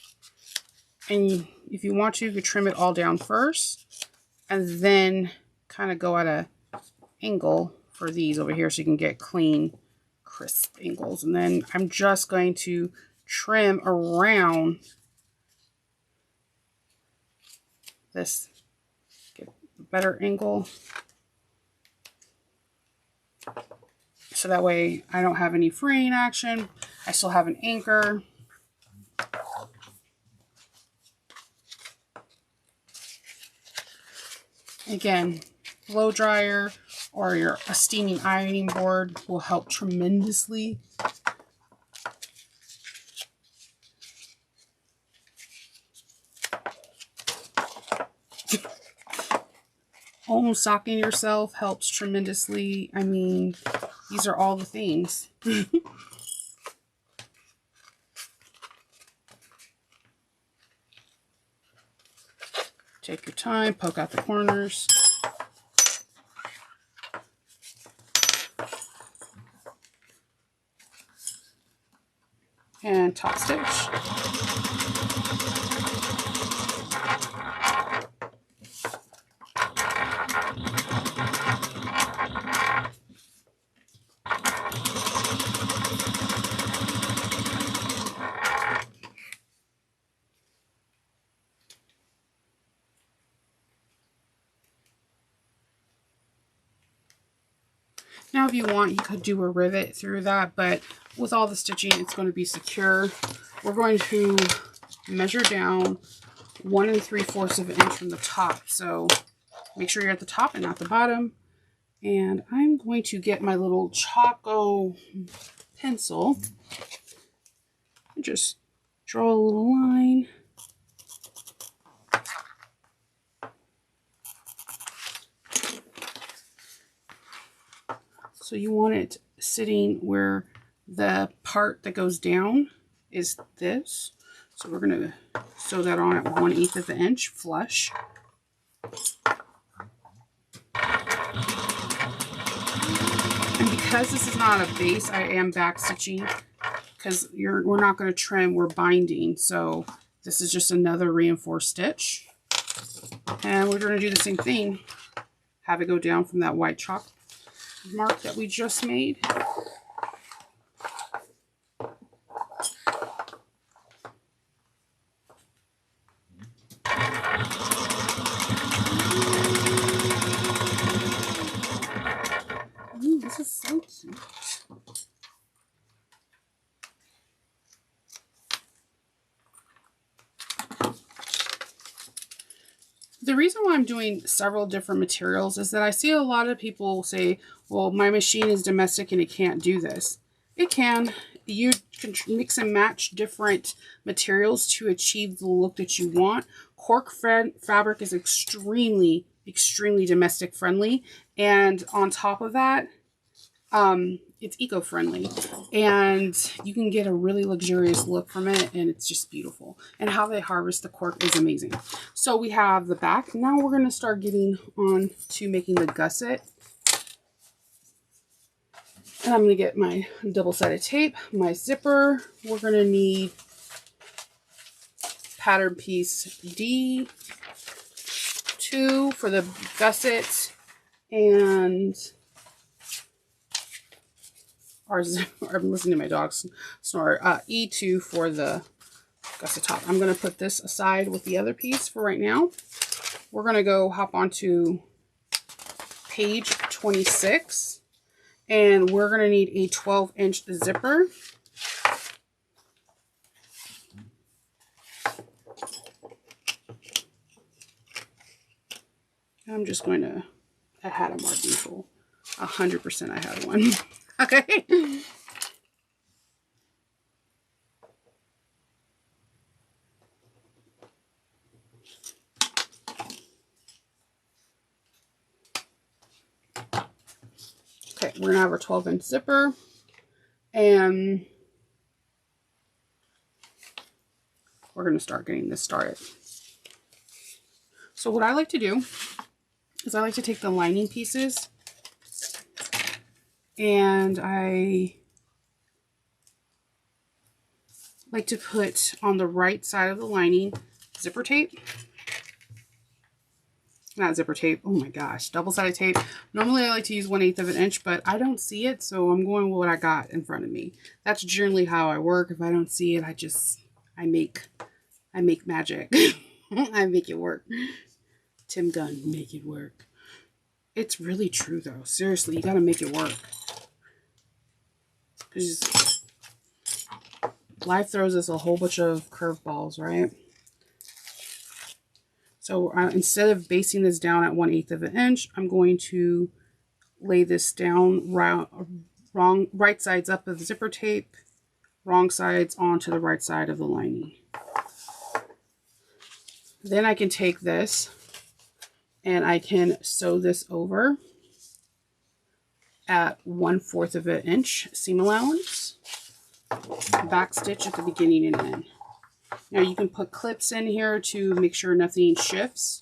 And if you want to, you could trim it all down first. And then kind of go at a angle for these over here so you can get clean, crisp angles. And then I'm just going to trim around this, get a better angle. So that way I don't have any fraying action. I still have an anchor. Again, blow dryer or a steaming ironing board will help tremendously. Almost socking yourself helps tremendously. I mean, these are all the things. Take your time, poke out the corners. And top stitch. Now, if you want, you could do a rivet through that, but with all the stitching, it's going to be secure. We're going to measure down 1 3/4 of an inch from the top. So make sure you're at the top and not the bottom. And I'm going to get my little Choco pencil and just draw a little line. So you want it sitting where the part that goes down is this. So we're going to sew that on at 1/8 of an inch flush. And because this is not a base, I am back stitching because we're not going to trim, we're binding. So this is just another reinforced stitch. And we're going to do the same thing. Have it go down from that white chalk mark that we just made. Ooh, this is so cute. The reason why I'm doing several different materials is that I see a lot of people say, well, my machine is domestic and it can't do this. It can. You can mix and match different materials to achieve the look that you want. Cork fabric is extremely, extremely domestic friendly. And on top of that, it's eco-friendly, and you can get a really luxurious look from it, and it's just beautiful. And how they harvest the cork is amazing. So we have the back. Now we're going to start getting on to making the gusset. And I'm going to get my double-sided tape, my zipper. We're going to need pattern piece D2 for the gusset, and I'm listening to my dogs snore. E2 for the gusset top. I'm going to put this aside with the other piece for right now. We're going to go hop onto page 26, and we're going to need a 12-inch zipper. I'm just going to, I had a marking tool. 100% I had one. Okay. Okay, we're gonna have our 12-inch zipper, and we're gonna start getting this started. So what I like to do is I like to take the lining pieces, and I like to put on the right side of the lining zipper tape. Not zipper tape, oh my gosh, double-sided tape. Normally I like to use 1/8 of an inch, but I don't see it, so I'm going with what I got in front of me. That's generally how I work. If I don't see it, I make magic. I make it work. Tim Gunn, make it work. It's really true though. Seriously, you gotta make it work. Because life throws us a whole bunch of curveballs, right? So instead of basing this down at 1/8 of an inch, I'm going to lay this down right sides up of the zipper tape, wrong sides onto the right side of the lining. Then I can take this and I can sew this over at 1/4 of an inch seam allowance, back stitch at the beginning and end. Now you can put clips in here to make sure nothing shifts.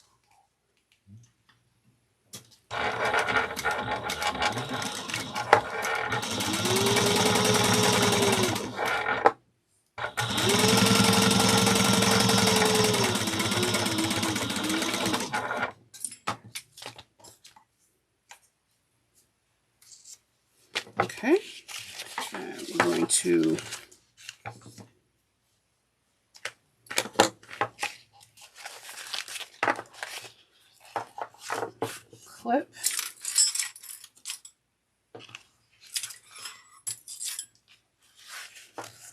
Okay, and we're going to clip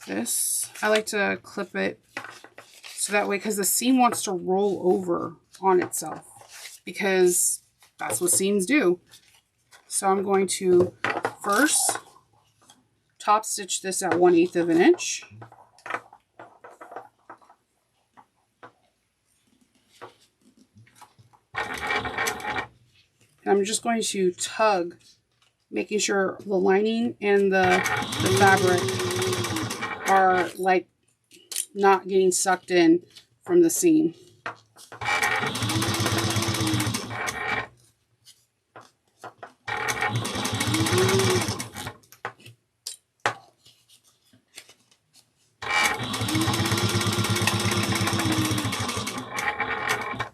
this. I like to clip it So that way, because the seam wants to roll over on itself, because that's what seams do. So I'm going to first top stitch this at 1/8 of an inch. And I'm just going to tug, making sure the lining and the fabric are like not getting sucked in from the seam.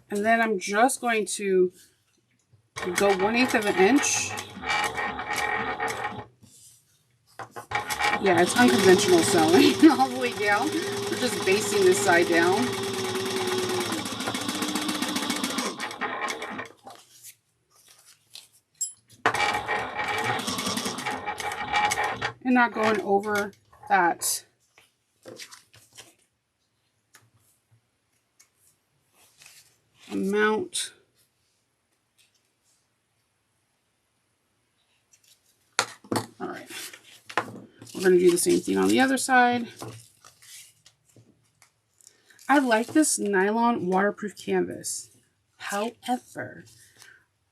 And then I'm just going to go 1/8 of an inch. Yeah, it's unconventional sewing all the way down. We're just basting this side down. And not going over that amount. All right. We're going to do the same thing on the other side. I like this nylon waterproof canvas. However,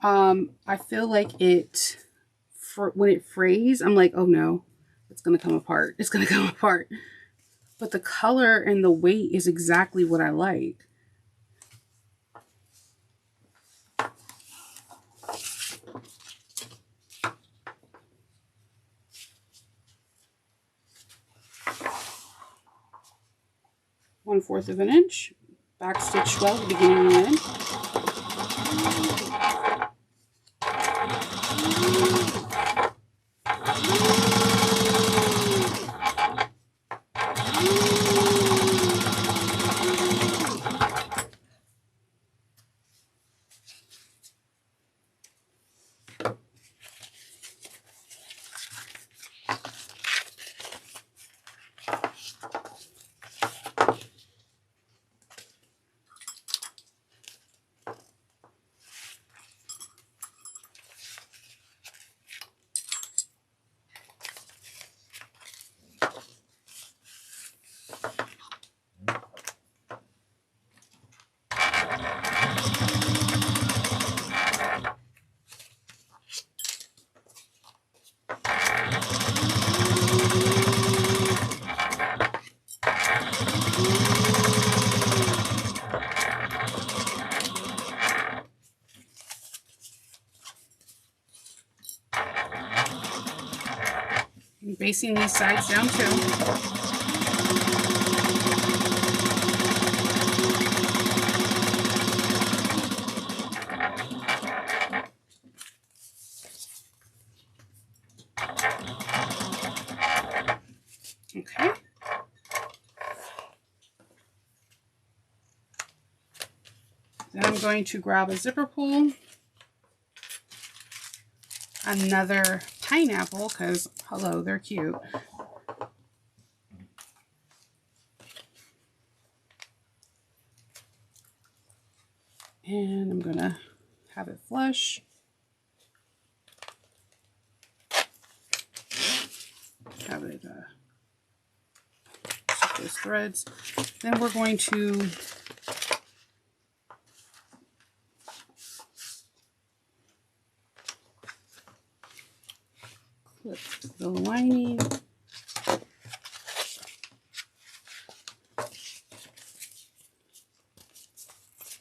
I feel like when it frays, I'm like, oh no, it's going to come apart. It's going to come apart. But the color and the weight is exactly what I like. One-fourth of an inch, back stitch 12, beginning and end. And basting these sides down too. Okay. Then I'm going to grab a zipper pull, another pineapple, because hello, they're cute. And I'm gonna have it flush. Have it those threads. Then we're going to clip the lining.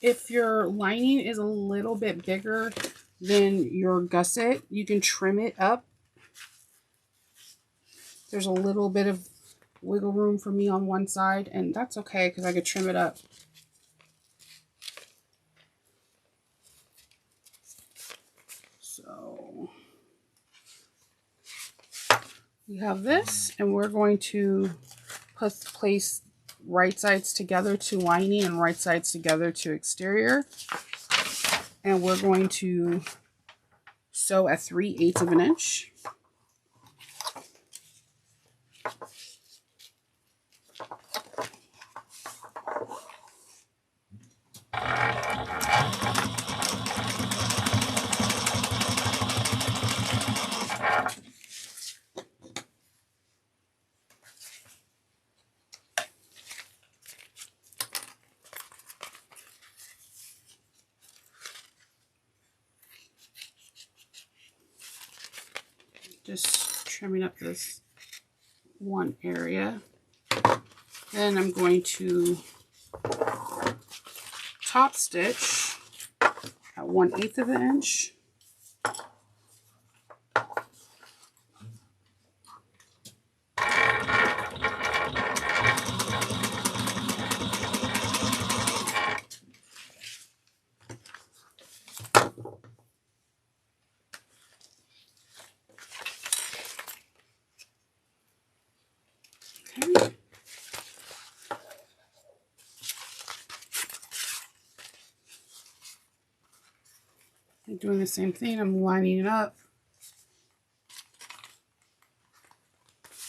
If your lining is a little bit bigger than your gusset, you can trim it up. There's a little bit of wiggle room for me on one side, and that's okay because I could trim it up. So we have this, and we're going to place right sides together to lining and right sides together to exterior. And we're going to sew at 3/8 of an inch. just trimming up this one area. Then I'm going to top stitch at 1/8 of an inch. Okay. I'm doing the same thing. I'm lining it up.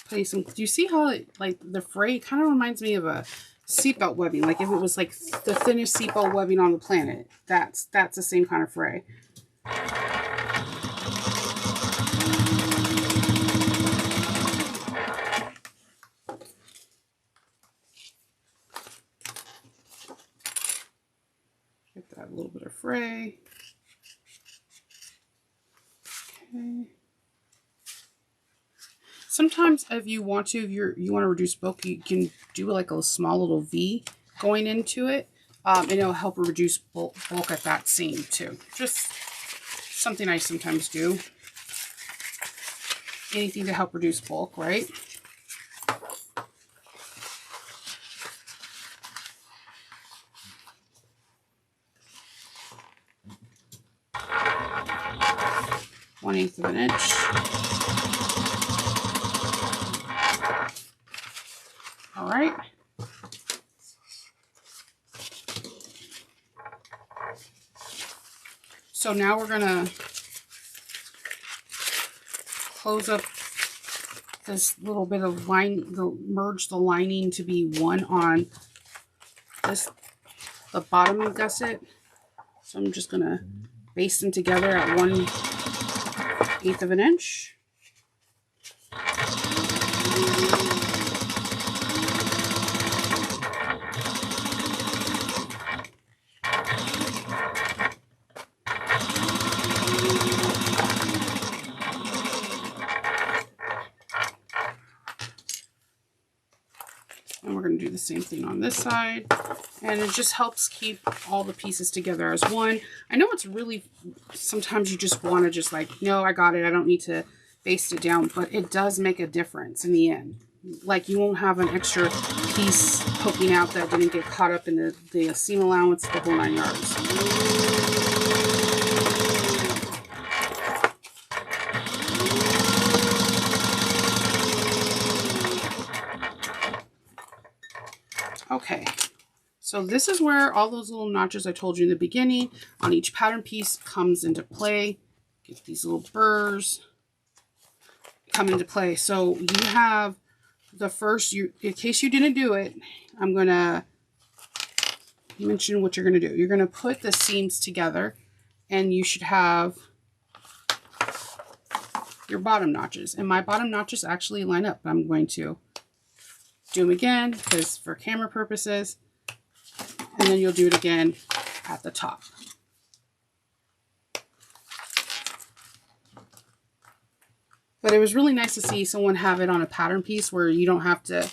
Do you see how like the fray kind of reminds me of a seatbelt webbing? Like if it was like the thinnest seatbelt webbing on the planet, that's the same kind of fray. Get that little bit of fray. Okay. Sometimes if you want to, if you want to reduce bulk, you can do like a small little V going into it. And it'll help reduce bulk at that seam too. Just something I sometimes do. Anything to help reduce bulk, right? One-eighth of an inch. All right. So now we're gonna close up this little bit of line, merge the lining to be one on the bottom of gusset. So I'm just gonna baste them together at 1/8 of an inch. And we're going to do the same thing on this side. And it just helps keep all the pieces together as one. I know it's really, sometimes you just want to just like, no, I got it. I don't need to baste it down. But it does make a difference in the end. Like you won't have an extra piece poking out that didn't get caught up in the seam allowance, the whole 9 yards. Okay, so this is where all those little notches I told you in the beginning on each pattern piece comes into play. Get these little burrs come into play. So you have the first, in case you didn't do it, I'm going to mention what you're going to do. You're going to put the seams together and you should have your bottom notches. And my bottom notches actually line up. I'm going to do them again because for camera purposes, and then you'll do it again at the top. But it was really nice to see someone have it on a pattern piece where you don't have to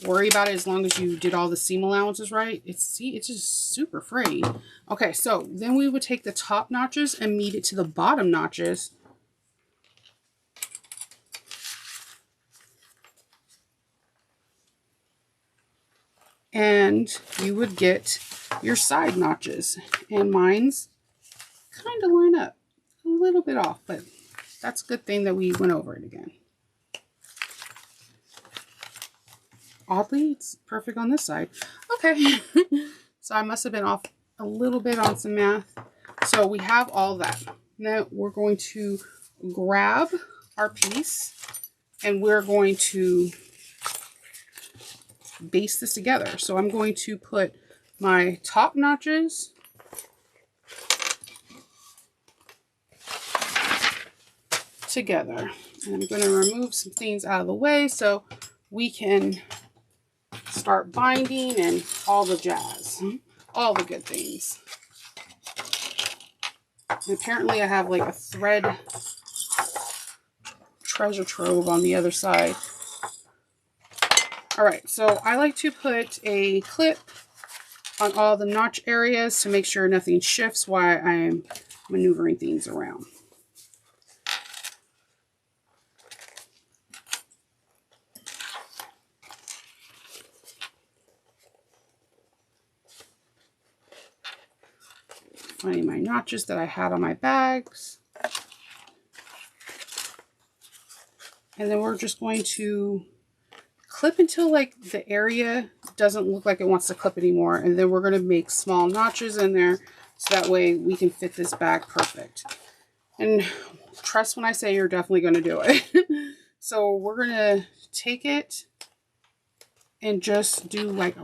worry about it as long as you did all the seam allowances right. It's just super free. Okay, so then we would take the top notches and meet it to the bottom notches. And you would get your side notches. And mine's kind of line up. A little bit off, but that's a good thing that we went over it again. Oddly, it's perfect on this side. Okay. So I must have been off a little bit on some math. So we have all that. Now we're going to grab our piece and we're going to baste this together. So I'm going to put my top notches together. And I'm going to remove some things out of the way so we can start binding and all the jazz. All the good things. And apparently I have like a thread treasure trove on the other side. All right, so I like to put a clip on all the notch areas to make sure nothing shifts while I'm maneuvering things around. Finding my notches that I had on my bags. And then we're just going to clip until like the area doesn't look like it wants to clip anymore. And then we're going to make small notches in there so that way we can fit this bag perfect. And trust when I say you're definitely going to do it. So we're going to take it and just do like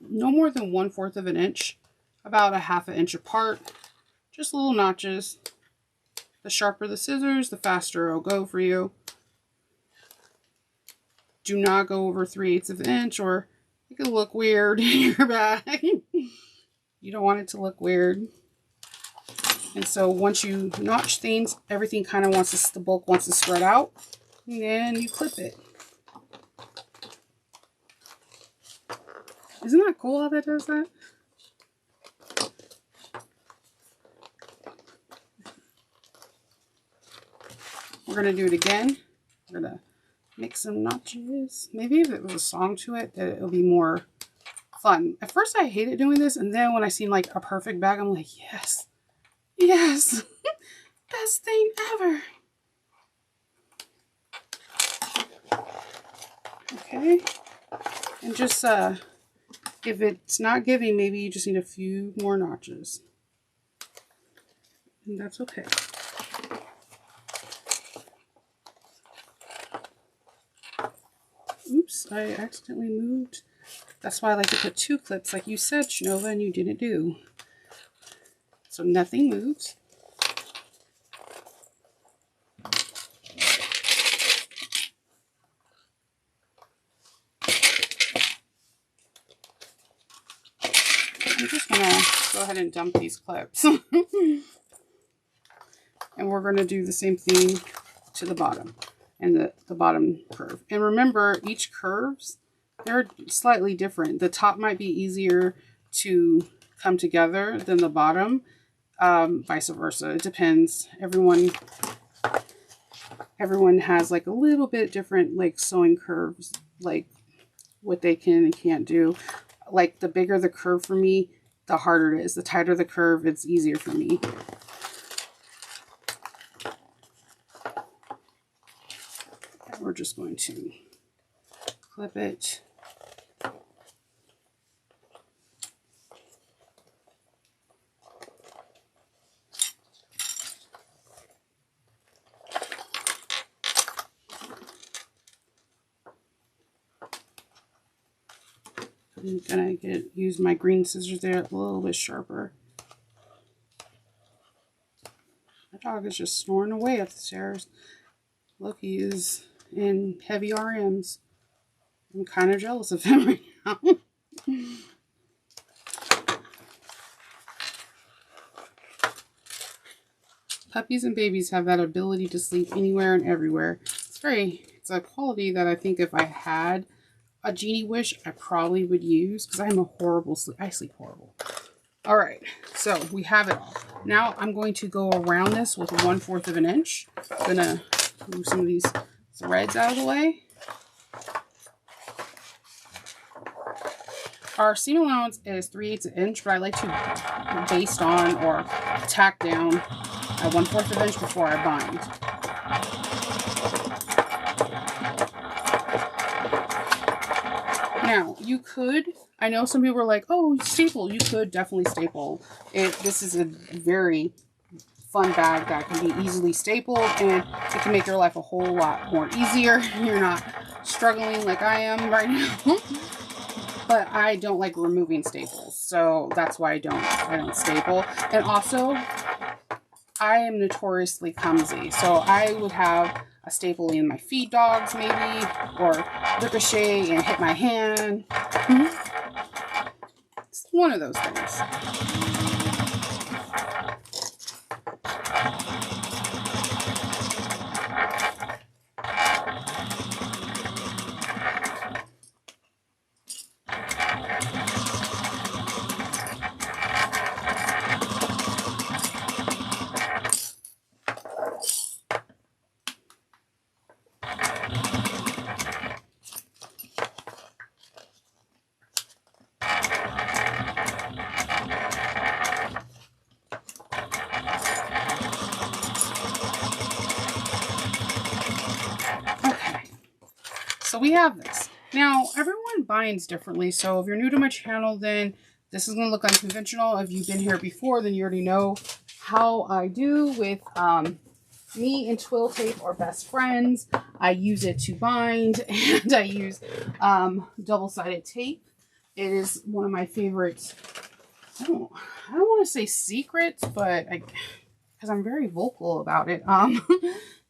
no more than 1/4 of an inch, about a 1/2 inch apart, just little notches. The sharper the scissors, the faster it'll go for you. Do not go over 3/8 of an inch or it could look weird in your bag. You don't want it to look weird. And so once you notch things, everything kind of wants to, the bulk wants to spread out. And then you clip it. Isn't that cool how that does that? We're going to do it again. We're going to make some notches. Maybe if it was a song to it, it'll be more fun. At first I hated doing this, and then when I seen like a perfect bag, I'm like, yes, yes, best thing ever. Okay, and just if it's not giving, maybe you just need a few more notches, and that's okay. Oops, I accidentally moved. That's why I like to put 2 clips like you said, Shinova, and you didn't do. So nothing moves. I'm just going to go ahead and dump these clips. And we're going to do the same thing to the bottom. And the bottom curve. And remember, each curves, they're slightly different. The top might be easier to come together than the bottom, vice versa. It depends. Everyone has like a little bit different like sewing curves, like what they can and can't do. Like the bigger the curve for me, the harder it is. The tighter the curve, it's easier for me. We're just going to clip it. I'm gonna use my green scissors there a little bit sharper. My dog is just snoring away up the stairs. Loki is in heavy RMs. I'm kind of jealous of him right now. Puppies and babies have that ability to sleep anywhere and everywhere. It's a quality that I think if I had a genie wish, I probably would use, because I'm a horrible sleep. I sleep horrible. All right, so we have it all. Now I'm going to go around this with 1/4 of an inch. I'm gonna move some of these threads out of the way. Our seam allowance is 3/8 inch, but I like to baste on or tack down at 1/4 of an inch before I bind. Now, you could, I know some people are like, oh, staple. You could definitely staple it. This is a very fun bag that can be easily stapled, and it can make your life a whole lot more easier. You're not struggling like I am right now. But I don't like removing staples, so that's why I don't staple. And also, I am notoriously clumsy, so I would have a staple in my feed dogs maybe, or ricochet and hit my hand. It's one of those things. we have this. Now, everyone binds differently, so if you're new to my channel, then this is going to look unconventional. If you've been here before, then you already know how I do with me and twill tape are best friends. I use it to bind, and I use double-sided tape. It is one of my favorites. I don't want to say secrets, but because I'm very vocal about it.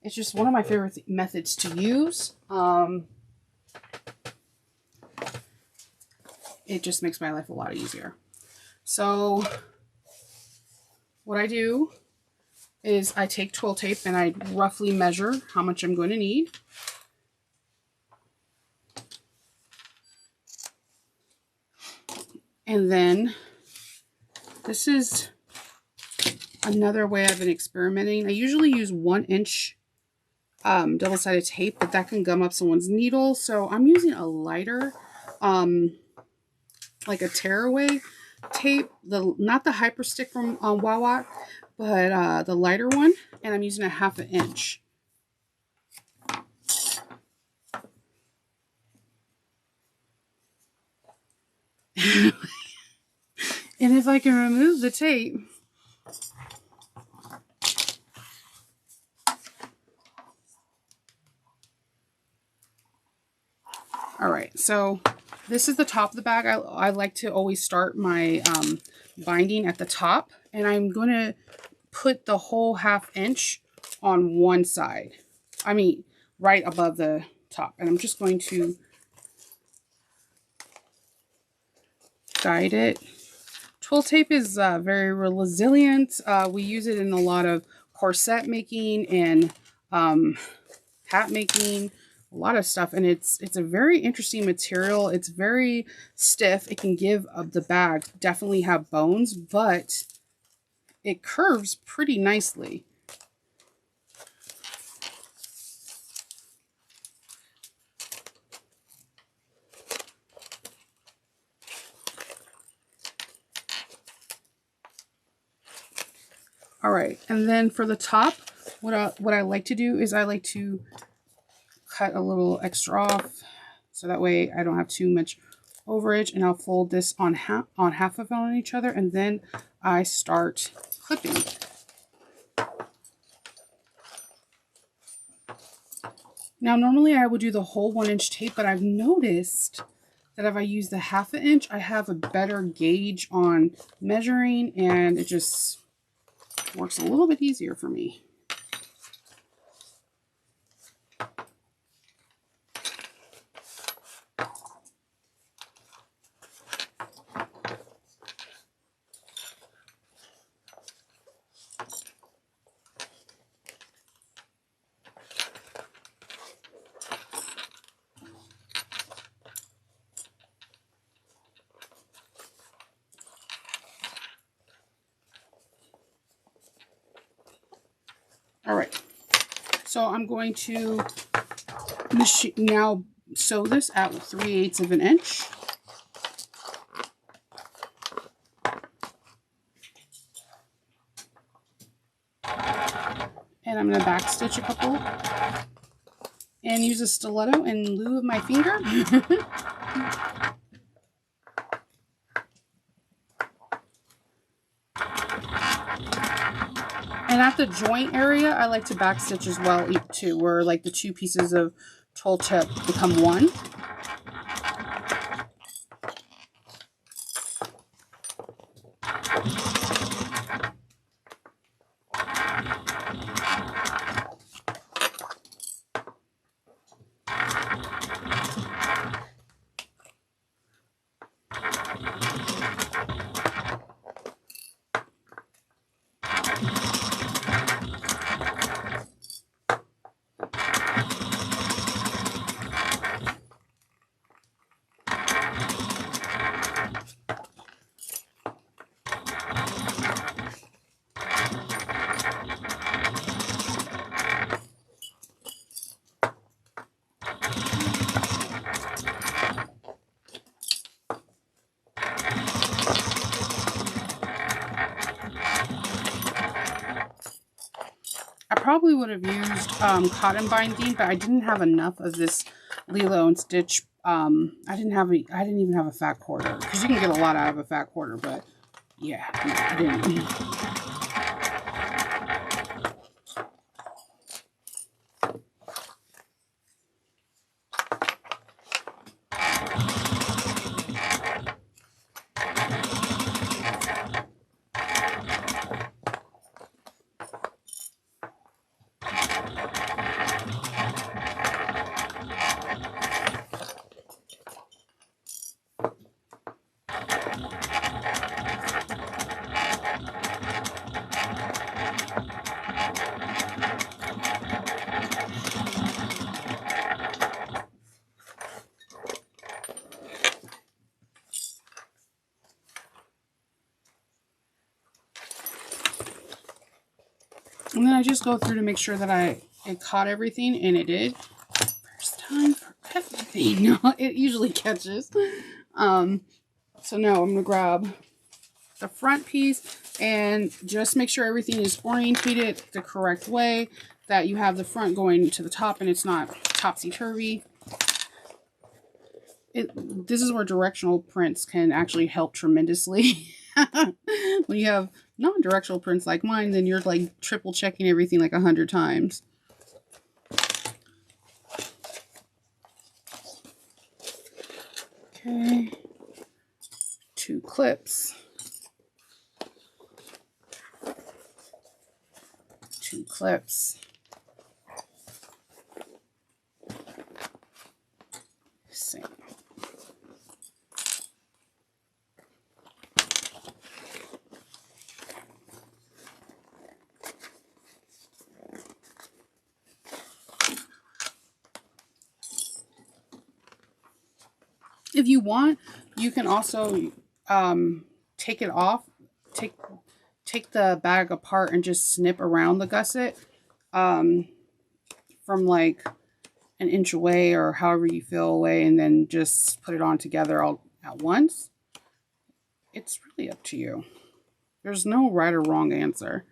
It's just one of my favorite methods to use. It just makes my life a lot easier. So what I do is I take twill tape and I roughly measure how much I'm going to need. And then this is another way I've been experimenting. I usually use 1-inch double-sided tape, but that can gum up someone's needle. So I'm using a lighter, like a tearaway tape, not the hyper stick from Wawa, but the lighter one, and I'm using a 1/2 inch. And if I can remove the tape, all right, so this is the top of the bag. I like to always start my binding at the top, and I'm going to put the whole 1/2 inch on one side. I mean, right above the top. And I'm just going to guide it. Twill tape is very resilient. We use it in a lot of corset making and hat making, a lot of stuff, and it's a very interesting material. It's very stiff. It can give the bag definitely have bones, but it curves pretty nicely. All right, and then for the top, what I like to do is I like to cut a little extra off, so that way I don't have too much overage, and I'll fold this on half of it on each other, and then I start clipping. Now, normally I would do the whole 1-inch tape, but I've noticed that if I use the 1/2 inch, I have a better gauge on measuring, and it just works a little bit easier for me. All right, so I'm going to now sew this at 3/8 of an inch. And I'm going to back stitch a couple and use a stiletto in lieu of my finger. And at the joint area, I like to back stitch as well too, where like the two pieces of twill tip become one. I probably would have used cotton binding, but I didn't have enough of this Lilo and Stitch. I didn't even have a fat quarter, because you can get a lot out of a fat quarter, but yeah, no, I didn't. And then I just go through to make sure that it caught everything, and it did. First time for everything. No, it usually catches. So now I'm going to grab the front piece and just make sure everything is orientated the correct way, that you have the front going to the top and it's not topsy-turvy. This is where directional prints can actually help tremendously. When you have non-directional prints like mine, then you're like triple checking everything like 100 times. Okay, 2 clips, 2 clips, same. If you want, you can also take it off, take the bag apart and just snip around the gusset from like an inch away or however you feel away, and then just put it on together all at once. It's really up to you. There's no right or wrong answer.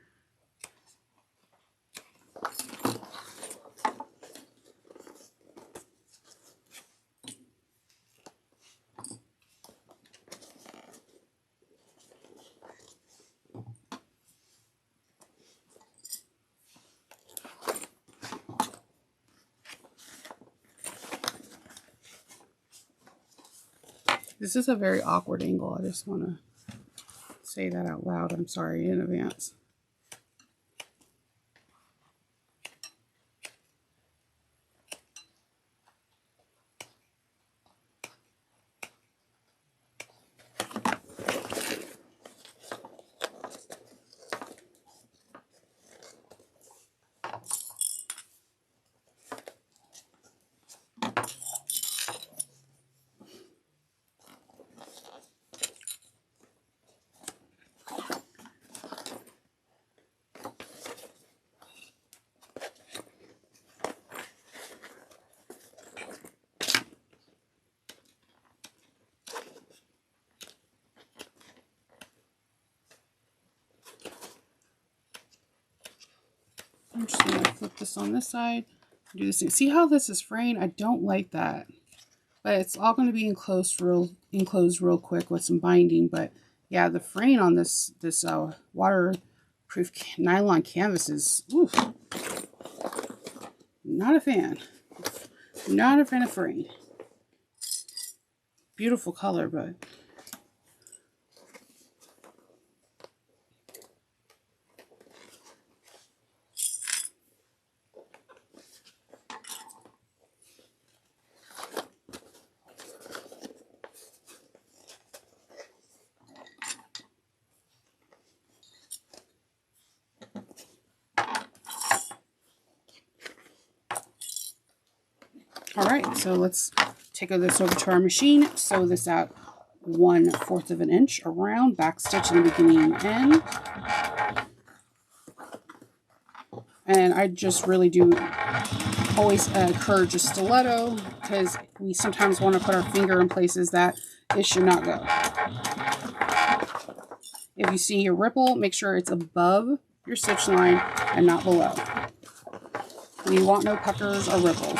This is a very awkward angle. I just want to say that out loud. I'm sorry in advance. I'm just going to flip this on this side. Do this thing. See how this is fraying? I don't like that. But it's all going to be enclosed real quick with some binding. But yeah, the fraying on this waterproof nylon canvas is, oof, not a fan. Not a fan of fraying. Beautiful color, but all right, so let's take this over to our machine, sew this out 1/4 of an inch around, back stitch in the beginning and end. And I just really do always encourage a stiletto, because we sometimes want to put our finger in places that it should not go. If you see your ripple, make sure it's above your stitch line and not below. And you want no puckers or ripples.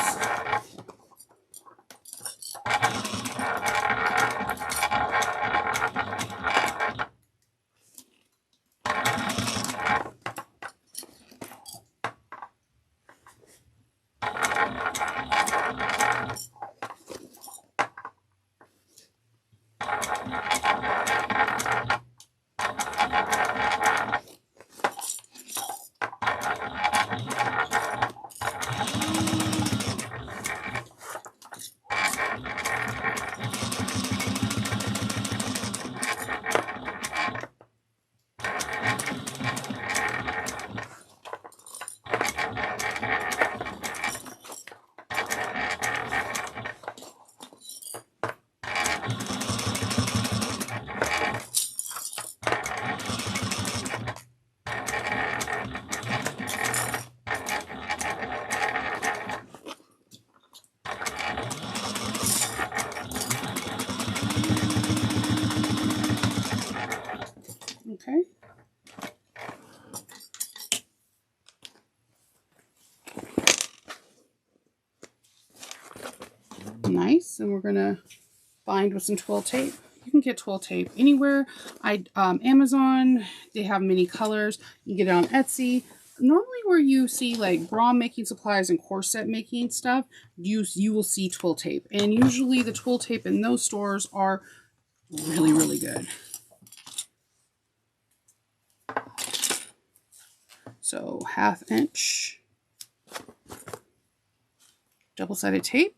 Okay. Nice. And we're going to bind with some twill tape. You can get twill tape anywhere. Amazon, they have many colors. You can get it on Etsy. Normally where you see like bra making supplies and corset making stuff, you will see twill tape. And usually the twill tape in those stores are really, really good. So 1/2 inch double-sided tape.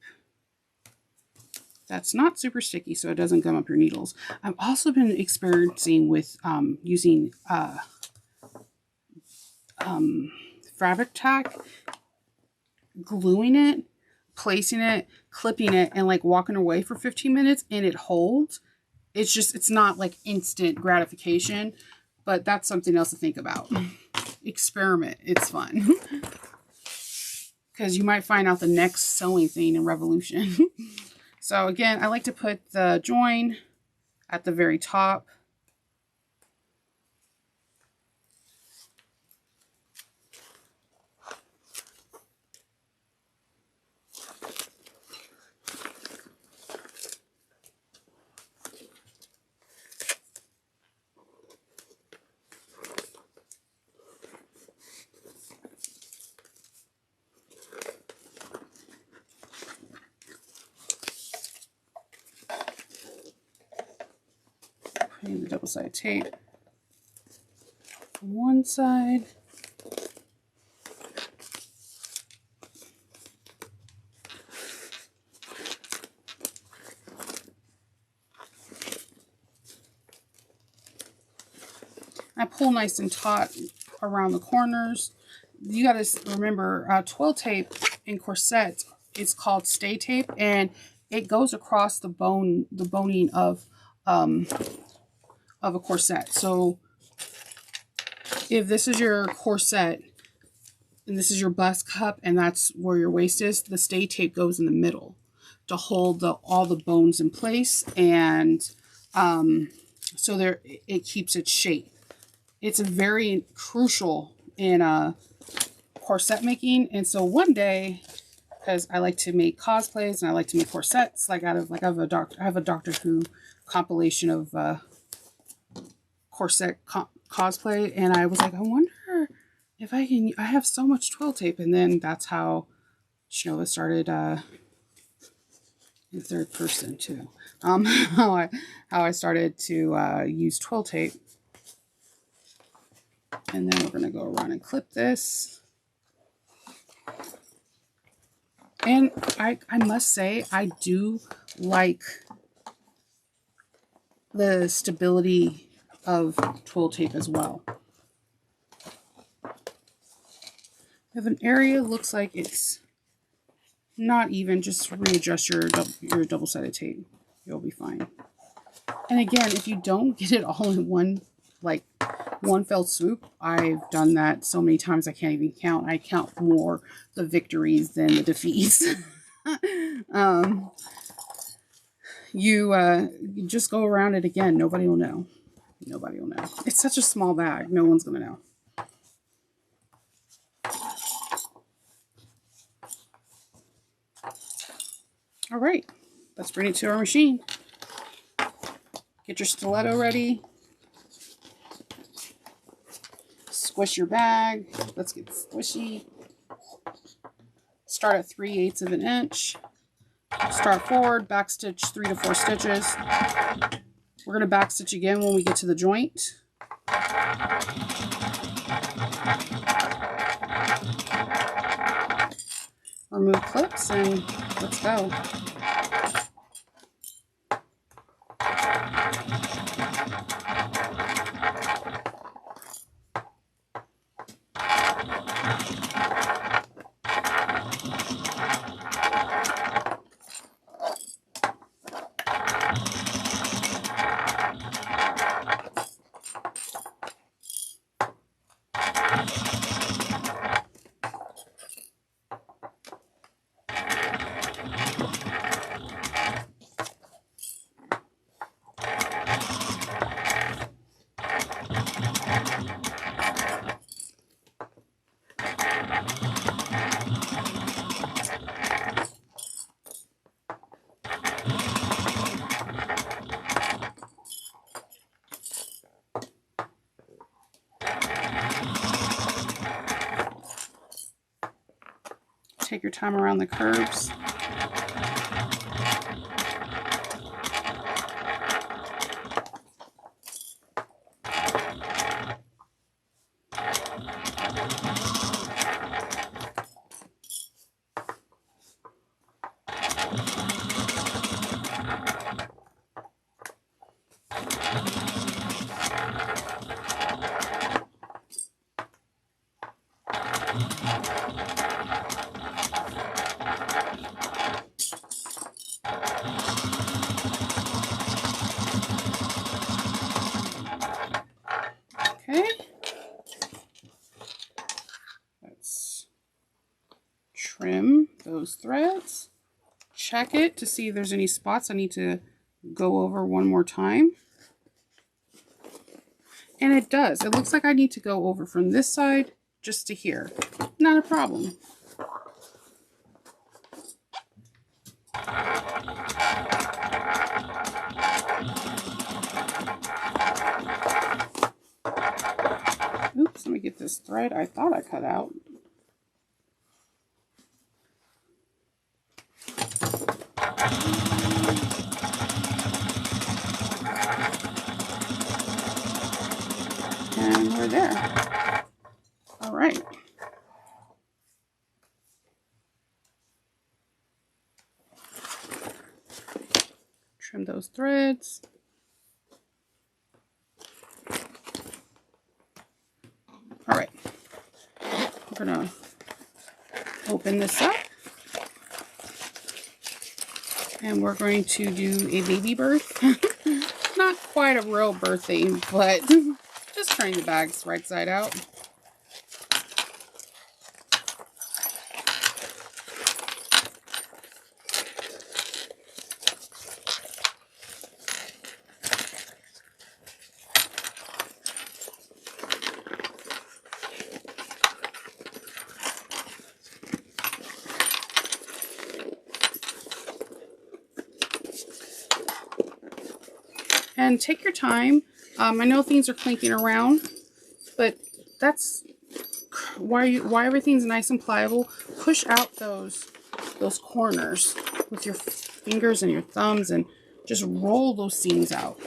That's not super sticky, so it doesn't gum up your needles. I've also been experiencing with using fabric tack, gluing it, placing it, clipping it, and like walking away for 15 minutes, and it holds. It's not like instant gratification, but that's something else to think about. Experiment. It's fun. Because you might find out the next sewing thing in revolution. So again, I like to put the join at the very top. Putting the double-sided tape on one side. I pull nice and taut around the corners. You got to remember, twill tape in corsets is called stay tape, and it goes across the boning of a corset. So if this is your corset and this is your bust cup and that's where your waist is, the stay tape goes in the middle to hold all the bones in place, and so there it keeps its shape. It's very crucial in corset making. And so one day, because I like to make cosplays and I like to make corsets, like I have a Doctor Who compilation of corset cosplay, and I was like, I wonder if I have so much twill tape. And then that's how Shinova started in third person too. How I started to use twill tape. And then we're going to go around and clip this. And I must say, I do like the stability of twill tape as well. If an area looks like it's not even, just readjust your double-sided tape. You'll be fine. And again, if you don't get it all in one fell swoop, I've done that so many times I can't even count. I count more the victories than the defeats. You just go around it again. Nobody will know. Nobody will know. It's such a small bag. No one's going to know. All right. let's bring it to our machine. Get your stiletto ready. Squish your bag. Let's get squishy. Start at 3/8 of an inch. Start forward, back stitch 3 to 4 stitches. We're going to back stitch again when we get to the joint. Remove clips and let's go. Take your time around the curves. Okay, let's trim those threads. Check it to see if there's any spots I need to go over one more time. And it does. It looks like I need to go over from this side just to here. Not a problem. Oops, let me get this thread I thought I cut out. And we're there. All right. Trim those threads. All right, we're gonna open this up and we're going to do a baby birth. Not quite a real birthing, but just turning the bags right side out. And take your time. I know things are clinking around, but that's why everything's nice and pliable. Push out those corners with your fingers and your thumbs and just roll those seams out.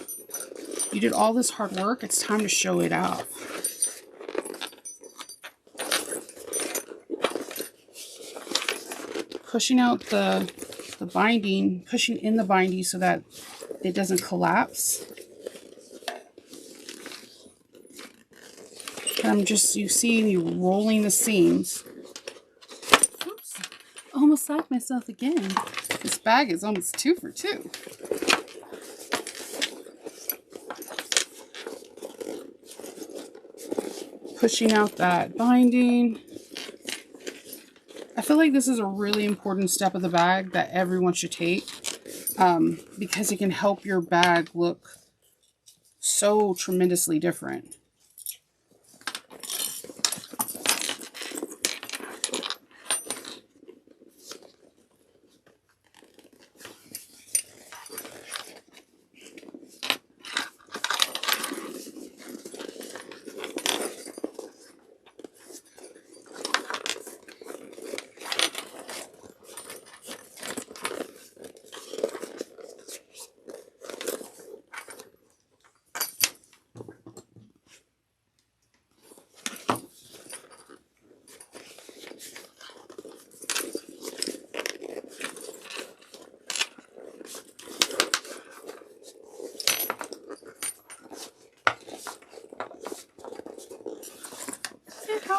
You did all this hard work. It's time to show it off. Pushing out the binding, pushing in the binding so that it doesn't collapse. And I'm just, you see me rolling the seams. Oops, almost like myself again. This bag is almost 2 for 2. Pushing out that binding. I feel like this is a really important step of the bag that everyone should take. Because it can help your bag look so tremendously different.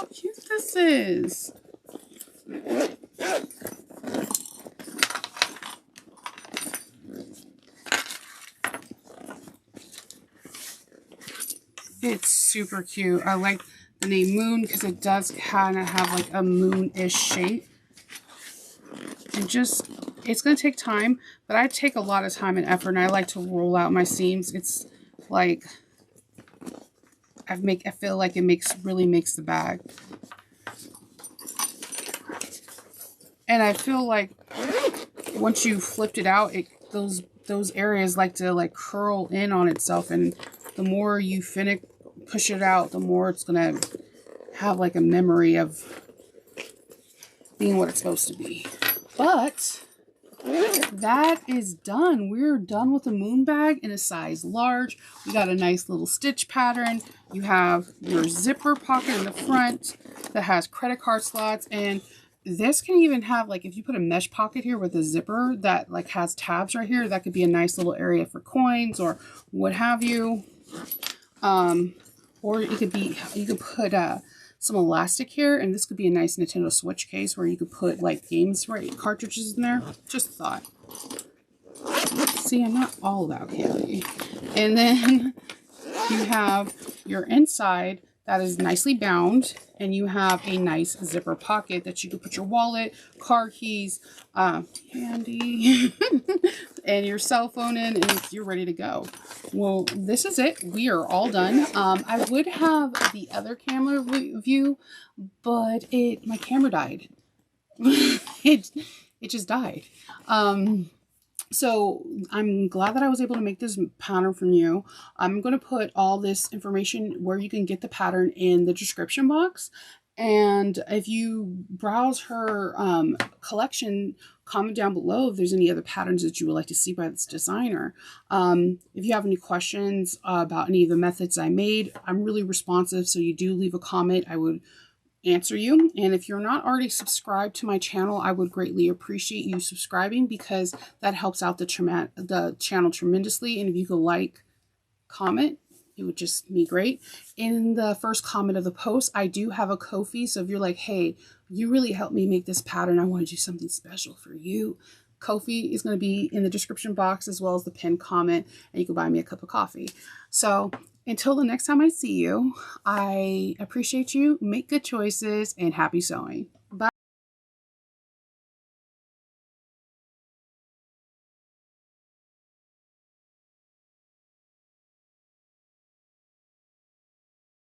how cute this is. It's super cute. I like the name Moon because it does kind of have like a moon-ish shape. And just, it's going to take time, but I take a lot of time and effort, and I like to roll out my seams. It's like, I feel like it really makes the bag. And I feel like once you flipped it out, those areas like to like curl in on itself, and the more you push it out, the more it's gonna have like a memory of being what it's supposed to be. But that is done. We're done with the Moon bag in a size large. We got a nice little stitch pattern. You have your zipper pocket in the front that has credit card slots, and this can even have, like, if you put a mesh pocket here with a zipper that like has tabs right here, that could be a nice little area for coins or what have you. Or you could put some elastic here, and this could be a nice Nintendo Switch case where you could put like games cartridges in there. Just a thought. See, I'm not all about candy. And then you have your inside that is nicely bound, and you have a nice zipper pocket that you can put your wallet, car keys, candy, and your cell phone in, and you're ready to go. Well, this is it. We are all done. I would have the other camera view, but my camera died. it just died. So I'm glad that I was able to make this pattern from you. I'm going to put all this information where you can get the pattern in the description box. And if you browse her collection, comment down below if there's any other patterns that you would like to see by this designer. If you have any questions about any of the methods I made, I'm really responsive. So you do leave a comment, I would answer you. And if you're not already subscribed to my channel, I would greatly appreciate you subscribing, because that helps out the channel tremendously. And if you could like, comment, it would just be great. In the first comment of the post, I do have a Ko-fi. So if you're like, hey, you really helped me make this pattern, I want to do something special for you, Ko-fi is going to be in the description box as well as the pinned comment, and you can buy me a cup of coffee. So until the next time I see you, I appreciate you. Make good choices and happy sewing.